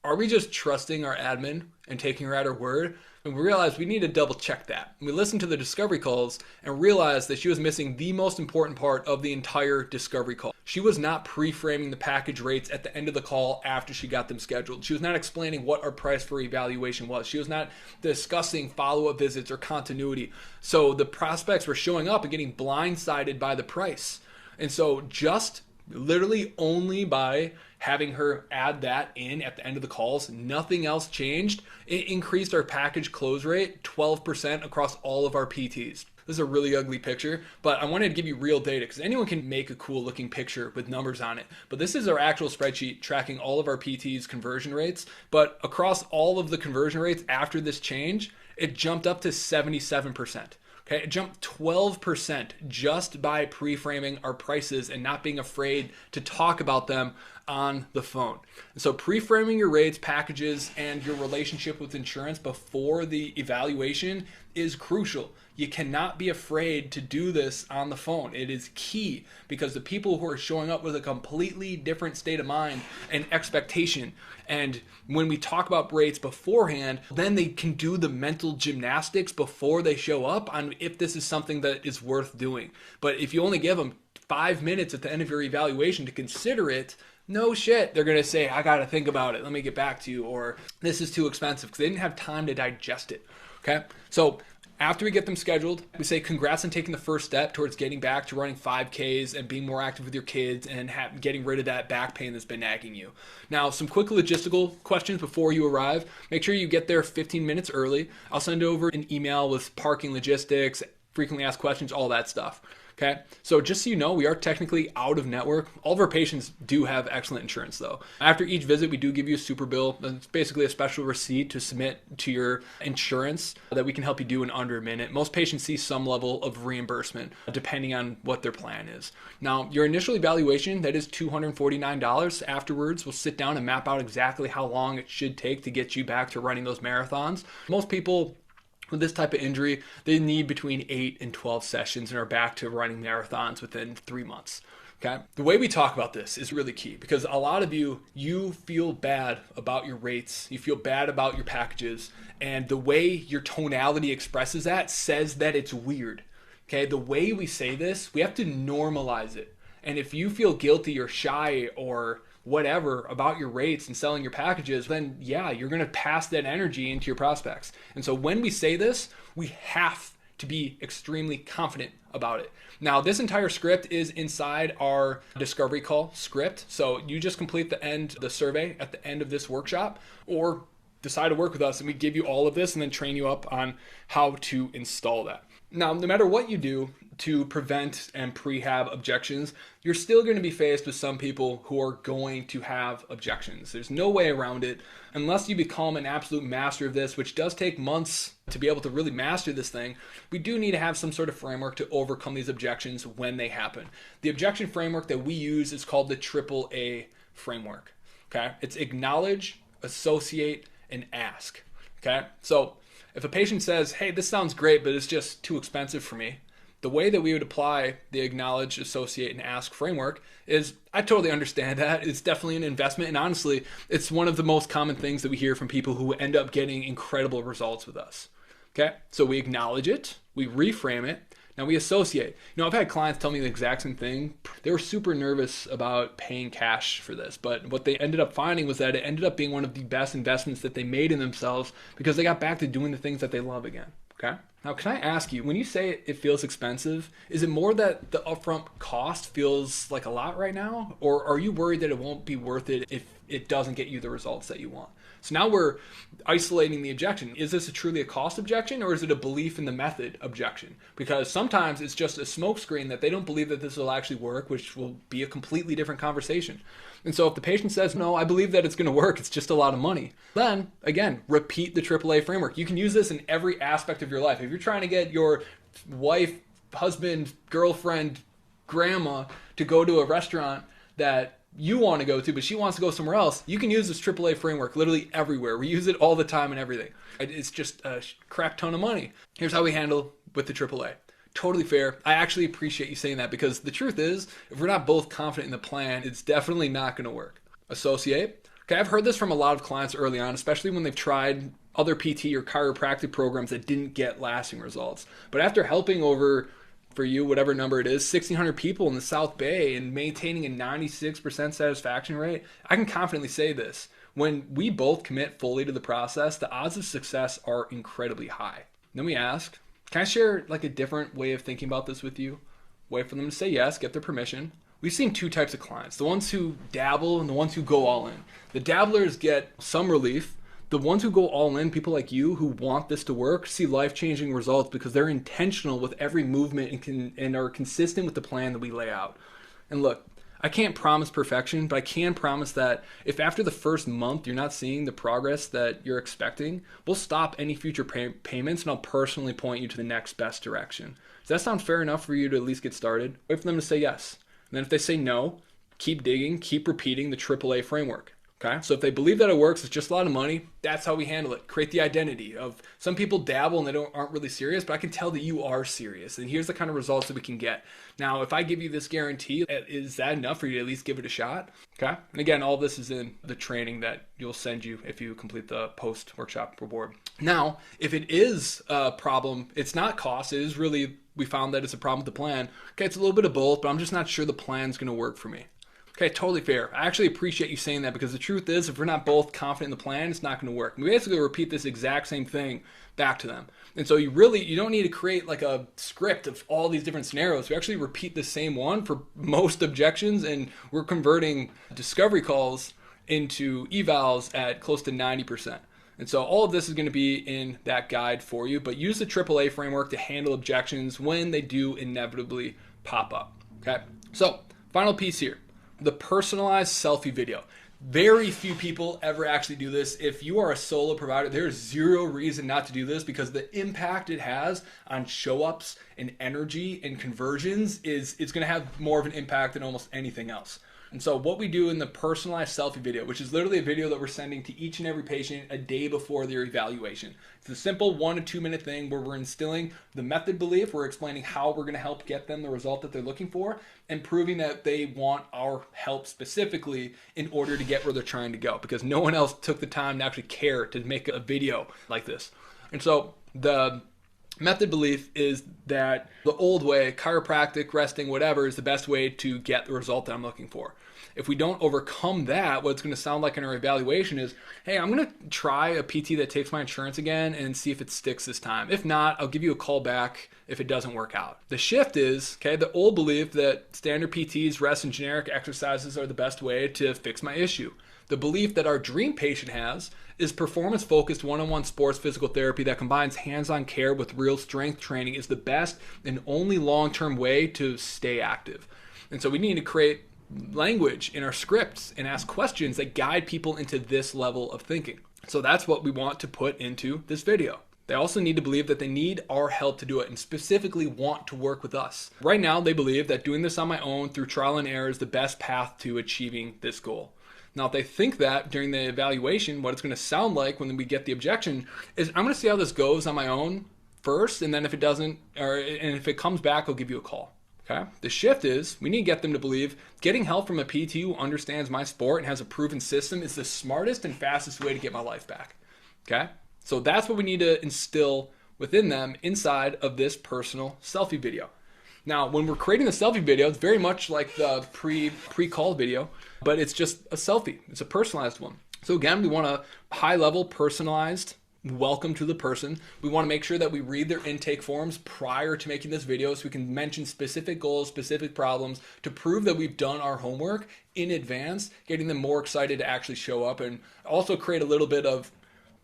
are we just trusting our admin and taking her at her word? And we realized we need to double check that. And we listened to the discovery calls and realized that she was missing the most important part of the entire discovery call. She was not pre-framing the package rates at the end of the call after she got them scheduled. She was not explaining what our price for evaluation was. She was not discussing follow-up visits or continuity. So the prospects were showing up and getting blindsided by the price. And so just literally only by having her add that in at the end of the calls, nothing else changed. It increased our package close rate 12% across all of our PTs. This is a really ugly picture, but I wanted to give you real data because anyone can make a cool looking picture with numbers on it. But this is our actual spreadsheet tracking all of our PTs conversion rates. But across all of the conversion rates after this change, it jumped up to 77%. Okay, it jumped 12% just by pre-framing our prices and not being afraid to talk about them on the phone. And so pre-framing your rates, packages, and your relationship with insurance before the evaluation is crucial. You cannot be afraid to do this on the phone. It is key because the people who are showing up with a completely different state of mind and expectation, and when we talk about rates beforehand, then they can do the mental gymnastics before they show up on if this is something that is worth doing. But if you only give them 5 minutes at the end of your evaluation to consider it, no shit, they're going to say, I got to think about it. Let me get back to you. Or this is too expensive because they didn't have time to digest it. Okay. So after we get them scheduled, we say congrats on taking the first step towards getting back to running 5Ks and being more active with your kids and getting rid of that back pain that's been nagging you. Now, some quick logistical questions before you arrive. Make sure you get there 15 minutes early. I'll send over an email with parking logistics, frequently asked questions, all that stuff. Okay, so just so you know, we are technically out of network. All of our patients do have excellent insurance though. After each visit, we do give you a super bill. It's basically a special receipt to submit to your insurance that we can help you do in under a minute. Most patients see some level of reimbursement depending on what their plan is. Now, your initial evaluation, that is $249. Afterwards, we'll sit down and map out exactly how long it should take to get you back to running those marathons. Most people with this type of injury, they need between 8 and 12 sessions and are back to running marathons within 3 months. Okay. The way we talk about this is really key because a lot of you feel bad about your rates, you feel bad about your packages, and the way your tonality expresses that says that it's weird. Okay. The way we say this, we have to normalize it. And if you feel guilty or shy or whatever about your rates and selling your packages, then yeah, you're going to pass that energy into your prospects. And so when we say this, we have to be extremely confident about it. Now, this entire script is inside our discovery call script. So you just complete the survey at the end of this workshop or decide to work with us and we give you all of this and then train you up on how to install that. Now, no matter what you do to prevent and prehab objections, you're still going to be faced with some people who are going to have objections. There's no way around it unless you become an absolute master of this, which does take months to be able to really master this thing. We do need to have some sort of framework to overcome these objections when they happen. The objection framework that we use is called the AAA Framework. Okay? It's acknowledge, associate, and ask. Okay? So if a patient says, hey, this sounds great, but it's just too expensive for me, the way that we would apply the acknowledge, associate, and ask framework is, I totally understand that. It's definitely an investment. And honestly, it's one of the most common things that we hear from people who end up getting incredible results with us. Okay, so we acknowledge it, we reframe it, now we associate. I've had clients tell me the exact same thing. They were super nervous about paying cash for this, but what they ended up finding was that it ended up being one of the best investments that they made in themselves because they got back to doing the things that they love again. Okay. Now, can I ask you, when you say it feels expensive, is it more that the upfront cost feels like a lot right now? Or are you worried that it won't be worth it if it doesn't get you the results that you want? So now we're isolating the objection. Is this truly a cost objection or is it a belief in the method objection? Because sometimes it's just a smokescreen that they don't believe that this will actually work, which will be a completely different conversation. And so if the patient says, no, I believe that it's going to work, it's just a lot of money, then again, repeat the AAA framework. You can use this in every aspect of your life. If you're trying to get your wife, husband, girlfriend, grandma to go to a restaurant that you want to go to, but she wants to go somewhere else, you can use this AAA framework literally everywhere. We use it all the time and everything. It's just a crap ton of money. Here's how we handle with the AAA. Totally fair. I actually appreciate you saying that because the truth is, if we're not both confident in the plan, it's definitely not going to work. Associate. Okay, I've heard this from a lot of clients early on, especially when they've tried other PT or chiropractic programs that didn't get lasting results. But after helping over, for you, whatever number it is, 1,600 people in the South Bay and maintaining a 96% satisfaction rate, I can confidently say this. When we both commit fully to the process, the odds of success are incredibly high. Then we ask, can I share like a different way of thinking about this with you? Wait for them to say yes, get their permission. We've seen two types of clients, the ones who dabble and the ones who go all in. The dabblers get some relief. The ones who go all in, people like you who want this to work, see life-changing results because they're intentional with every movement and are consistent with the plan that we lay out. And look, I can't promise perfection, but I can promise that if after the first month you're not seeing the progress that you're expecting, we'll stop any future payments and I'll personally point you to the next best direction. Does that sound fair enough for you to at least get started? Wait for them to say yes. And then if they say no, keep digging, keep repeating the AAA framework. Okay? So if they believe that it works, it's just a lot of money, that's how we handle it. Create the identity of some people dabble and they aren't really serious, but I can tell that you are serious. And here's the kind of results that we can get. Now, if I give you this guarantee, is that enough for you to at least give it a shot? Okay? And again, all this is in the training that you'll send you if you complete the post-workshop reward. Now, if it is a problem, it's not cost, it is really, we found that it's a problem with the plan. Okay, it's a little bit of both, but I'm just not sure the plan's going to work for me. Okay, totally fair. I actually appreciate you saying that because the truth is, if we're not both confident in the plan, it's not going to work. We basically repeat this exact same thing back to them. And so you don't need to create like a script of all these different scenarios. We actually repeat the same one for most objections, and we're converting discovery calls into evals at close to 90%. And so all of this is going to be in that guide for you, but use the AAA framework to handle objections when they do inevitably pop up. Okay, so final piece here. The personalized selfie video. Very few people ever actually do this. If you are a solo provider, there's zero reason not to do this because the impact it has on show-ups and energy and conversions it's going to have more of an impact than almost anything else. And so what we do in the personalized selfie video, which is literally a video that we're sending to each and every patient a day before their evaluation. It's a simple 1 to 2 minute thing where we're instilling the method belief, we're explaining how we're going to help get them the result that they're looking for, and proving that they want our help specifically in order to get where they're trying to go, because no one else took the time to actually care to make a video like this. And so the method belief is that the old way, chiropractic, resting, whatever, is the best way to get the result that I'm looking for. If we don't overcome that, what it's going to sound like in our evaluation is, hey, I'm going to try a PT that takes my insurance again and see if it sticks this time. If not, I'll give you a call back if it doesn't work out. The shift is, okay, the old belief that standard PTs, rest, and generic exercises are the best way to fix my issue. The belief that our dream patient has is performance-focused one-on-one sports physical therapy that combines hands-on care with real strength training is the best and only long-term way to stay active. And so we need to create language in our scripts and ask questions that guide people into this level of thinking. So that's what we want to put into this video. They also need to believe that they need our help to do it and specifically want to work with us. Right now, they believe that doing this on my own through trial and error is the best path to achieving this goal. Now, if they think that during the evaluation, what it's going to sound like when we get the objection is, I'm going to see how this goes on my own first, and then if it doesn't, and if it comes back, I'll give you a call. Okay. The shift is we need to get them to believe getting help from a PT who understands my sport and has a proven system is the smartest and fastest way to get my life back. Okay. So that's what we need to instill within them inside of this personal selfie video. Now, when we're creating the selfie video, it's very much like the pre-call video, but it's just a selfie. It's a personalized one. So again, we want a high-level personalized welcome to the person. We want to make sure that we read their intake forms prior to making this video so we can mention specific goals, specific problems to prove that we've done our homework in advance, getting them more excited to actually show up and also create a little bit of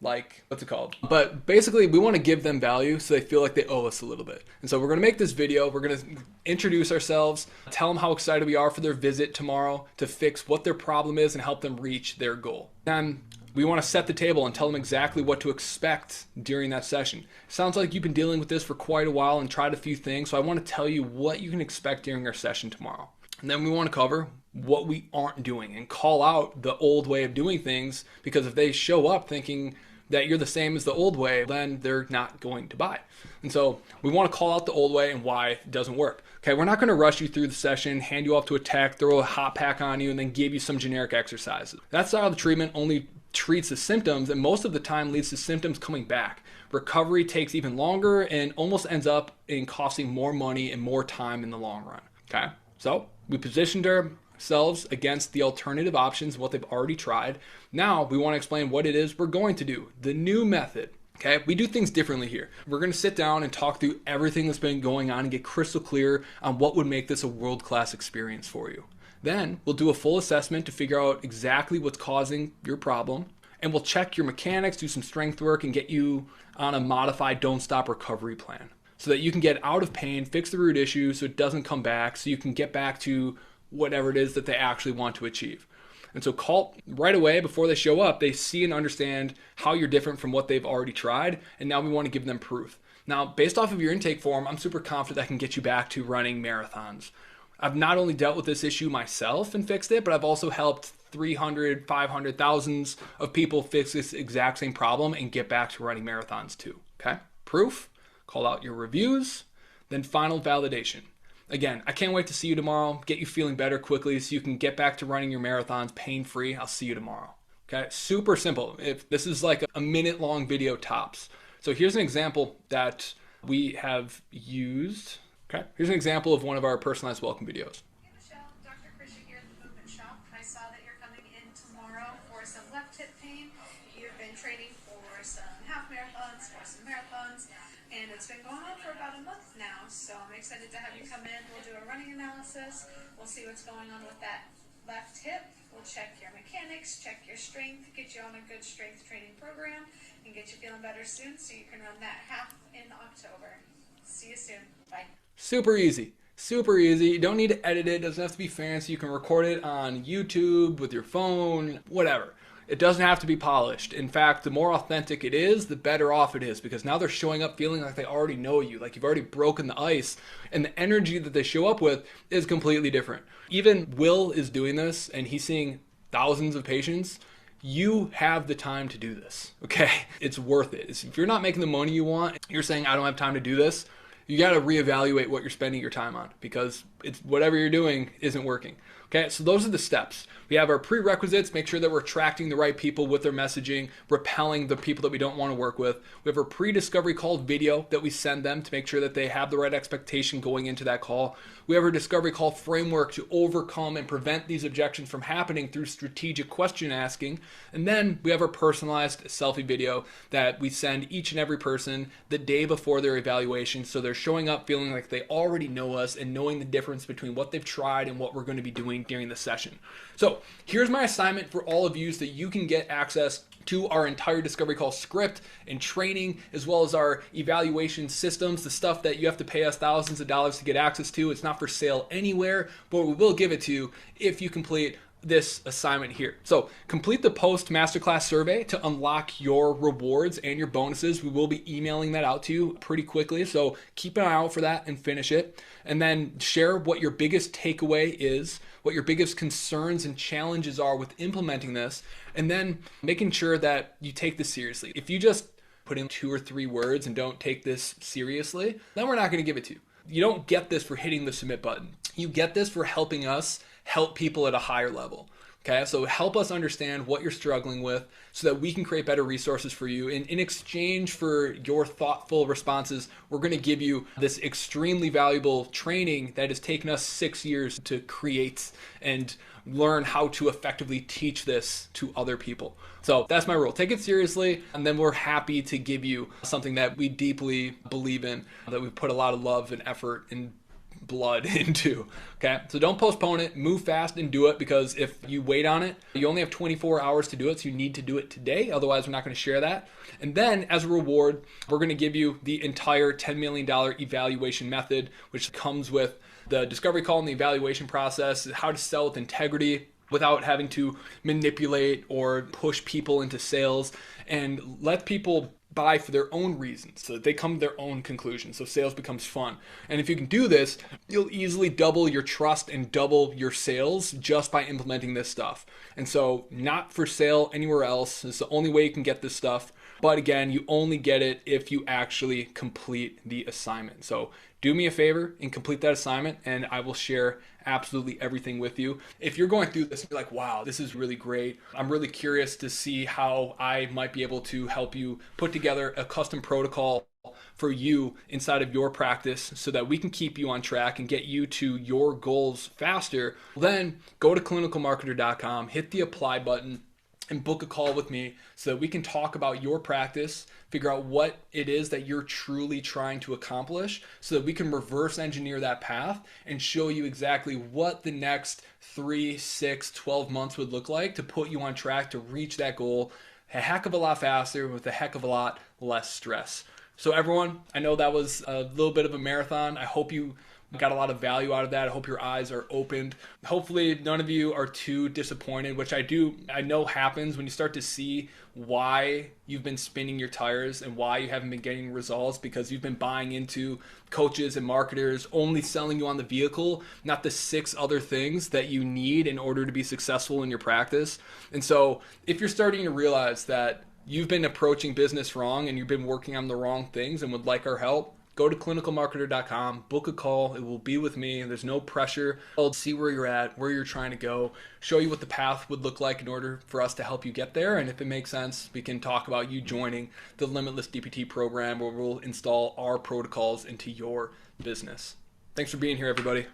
But basically, we want to give them value so they feel like they owe us a little bit. And so we're going to make this video. We're going to introduce ourselves, tell them how excited we are for their visit tomorrow to fix what their problem is and help them reach their goal. And we want to set the table and tell them exactly what to expect during that session. Sounds like you've been dealing with this for quite a while and tried a few things, so I want to tell you what you can expect during our session tomorrow. And then we want to cover what we aren't doing and call out the old way of doing things, because if they show up thinking that you're the same as the old way, then they're not going to buy. And so we want to call out the old way and why it doesn't work. Okay, we're not going to rush you through the session, hand you off to a tech, throw a hot pack on you, and then give you some generic exercises. That style of treatment only treats the symptoms and most of the time leads to symptoms coming back. Recovery takes even longer and almost ends up in costing more money and more time in the long run. Okay, so we positioned ourselves against the alternative options, what they've already tried. Now we want to explain what it is we're going to do, the new method. Okay, we do things differently here. We're going to sit down and talk through everything that's been going on and get crystal clear on what would make this a world-class experience for you. Then we'll do a full assessment to figure out exactly what's causing your problem, and we'll check your mechanics, do some strength work, and get you on a modified don't stop recovery plan so that you can get out of pain, fix the root issue so it doesn't come back, so you can get back to whatever it is that they actually want to achieve. And so call right away before they show up, they see and understand how you're different from what they've already tried. And now we want to give them proof. Now, based off of your intake form, I'm super confident I can get you back to running marathons. I've not only dealt with this issue myself and fixed it, but I've also helped 300, 500, thousands of people fix this exact same problem and get back to running marathons too. Okay? Proof, call out your reviews, then final validation. Again, I can't wait to see you tomorrow, get you feeling better quickly so you can get back to running your marathons pain-free. I'll see you tomorrow. Okay? Super simple. If this is like a minute-long video tops. So here's an example that we have used. Okay? Here's an example of one of our personalized welcome videos. Hey Michelle, Dr. Christian here at the Movement Shop. I saw that you're coming in tomorrow for some left hip pain. You've been training for some half marathons, for some marathons, and it's been going on for about a month now. So I'm excited to have you come in. We'll do a running analysis. We'll see what's going on with that left hip. We'll check your mechanics, check your strength, get you on a good strength training program, and get you feeling better soon so you can run that half in October. See you soon. Bye. Super easy. Super easy. You don't need to edit it. It doesn't have to be fancy. You can record it on YouTube with your phone, whatever. It doesn't have to be polished. In fact, the more authentic it is, the better off it is, because now they're showing up feeling like they already know you, like you've already broken the ice, and the energy that they show up with is completely different. Even Will is doing this, and he's seeing thousands of patients. You have the time to do this, okay? It's worth it. If you're not making the money you want, you're saying, I don't have time to do this, you got to reevaluate what you're spending your time on, because it's whatever you're doing isn't working. Okay, so those are the steps. We have our prerequisites, make sure that we're attracting the right people with their messaging, repelling the people that we don't want to work with. We have our pre-discovery call video that we send them to make sure that they have the right expectation going into that call. We have our discovery call framework to overcome and prevent these objections from happening through strategic question asking. And then we have our personalized selfie video that we send each and every person the day before their evaluation, so they're showing up feeling like they already know us and knowing the difference between what they've tried and what we're going to be doing during the session. So here's my assignment for all of you so that you can get access to our entire discovery call script and training, as well as our evaluation systems, the stuff that you have to pay us thousands of dollars to get access to. It's not for sale anywhere, but we will give it to you if you complete this assignment here. So complete the post masterclass survey to unlock your rewards and your bonuses. We will be emailing that out to you pretty quickly, so keep an eye out for that and finish it. And then share what your biggest takeaway is, what your biggest concerns and challenges are with implementing this, and then making sure that you take this seriously. If you just put in 2 or 3 words and don't take this seriously, then we're not going to give it to you. You don't get this for hitting the submit button. You get this for helping us help people at a higher level. Okay, so help us understand what you're struggling with so that we can create better resources for you. And in exchange for your thoughtful responses, we're going to give you this extremely valuable training that has taken us 6 years to create and learn how to effectively teach this to other people. So that's my rule. Take it seriously, and then we're happy to give you something that we deeply believe in, that we put a lot of love and effort and blood into. Okay, so don't postpone it. Move fast and do it, because if you wait on it, you only have 24 hours to do it, so you need to do it today. Otherwise, we're not going to share that. And then as a reward, we're going to give you the entire $10 million evaluation method, which comes with the discovery call and the evaluation process, how to sell with integrity without having to manipulate or push people into sales, and let people buy for their own reasons so that they come to their own conclusions, so sales becomes fun. And if you can do this, you'll easily double your trust and double your sales just by implementing this stuff. And so not for sale anywhere else. It's the only way you can get this stuff. But again, you only get it if you actually complete the assignment. So do me a favor and complete that assignment, and I will share absolutely everything with you. If you're going through this and you're like, wow, this is really great, I'm really curious to see how I might be able to help you put together a custom protocol for you inside of your practice so that we can keep you on track and get you to your goals faster, then go to clinicalmarketer.com, hit the apply button, and book a call with me so that we can talk about your practice, figure out what it is that you're truly trying to accomplish, so that we can reverse engineer that path and show you exactly what the next 3, 6, 12 months would look like to put you on track to reach that goal a heck of a lot faster with a heck of a lot less stress. So everyone, I know that was a little bit of a marathon. I hope you got a lot of value out of that. I hope your eyes are opened. Hopefully none of you are too disappointed, which I know happens when you start to see why you've been spinning your tires and why you haven't been getting results, because you've been buying into coaches and marketers only selling you on the vehicle, not the 6 other things that you need in order to be successful in your practice. And so if you're starting to realize that you've been approaching business wrong and you've been working on the wrong things and would like our help, go to clinicalmarketer.com, book a call. It will be with me. There's no pressure. I'll see where you're at, where you're trying to go, show you what the path would look like in order for us to help you get there. And if it makes sense, we can talk about you joining the Limitless DPT program, where we'll install our protocols into your business. Thanks for being here, everybody.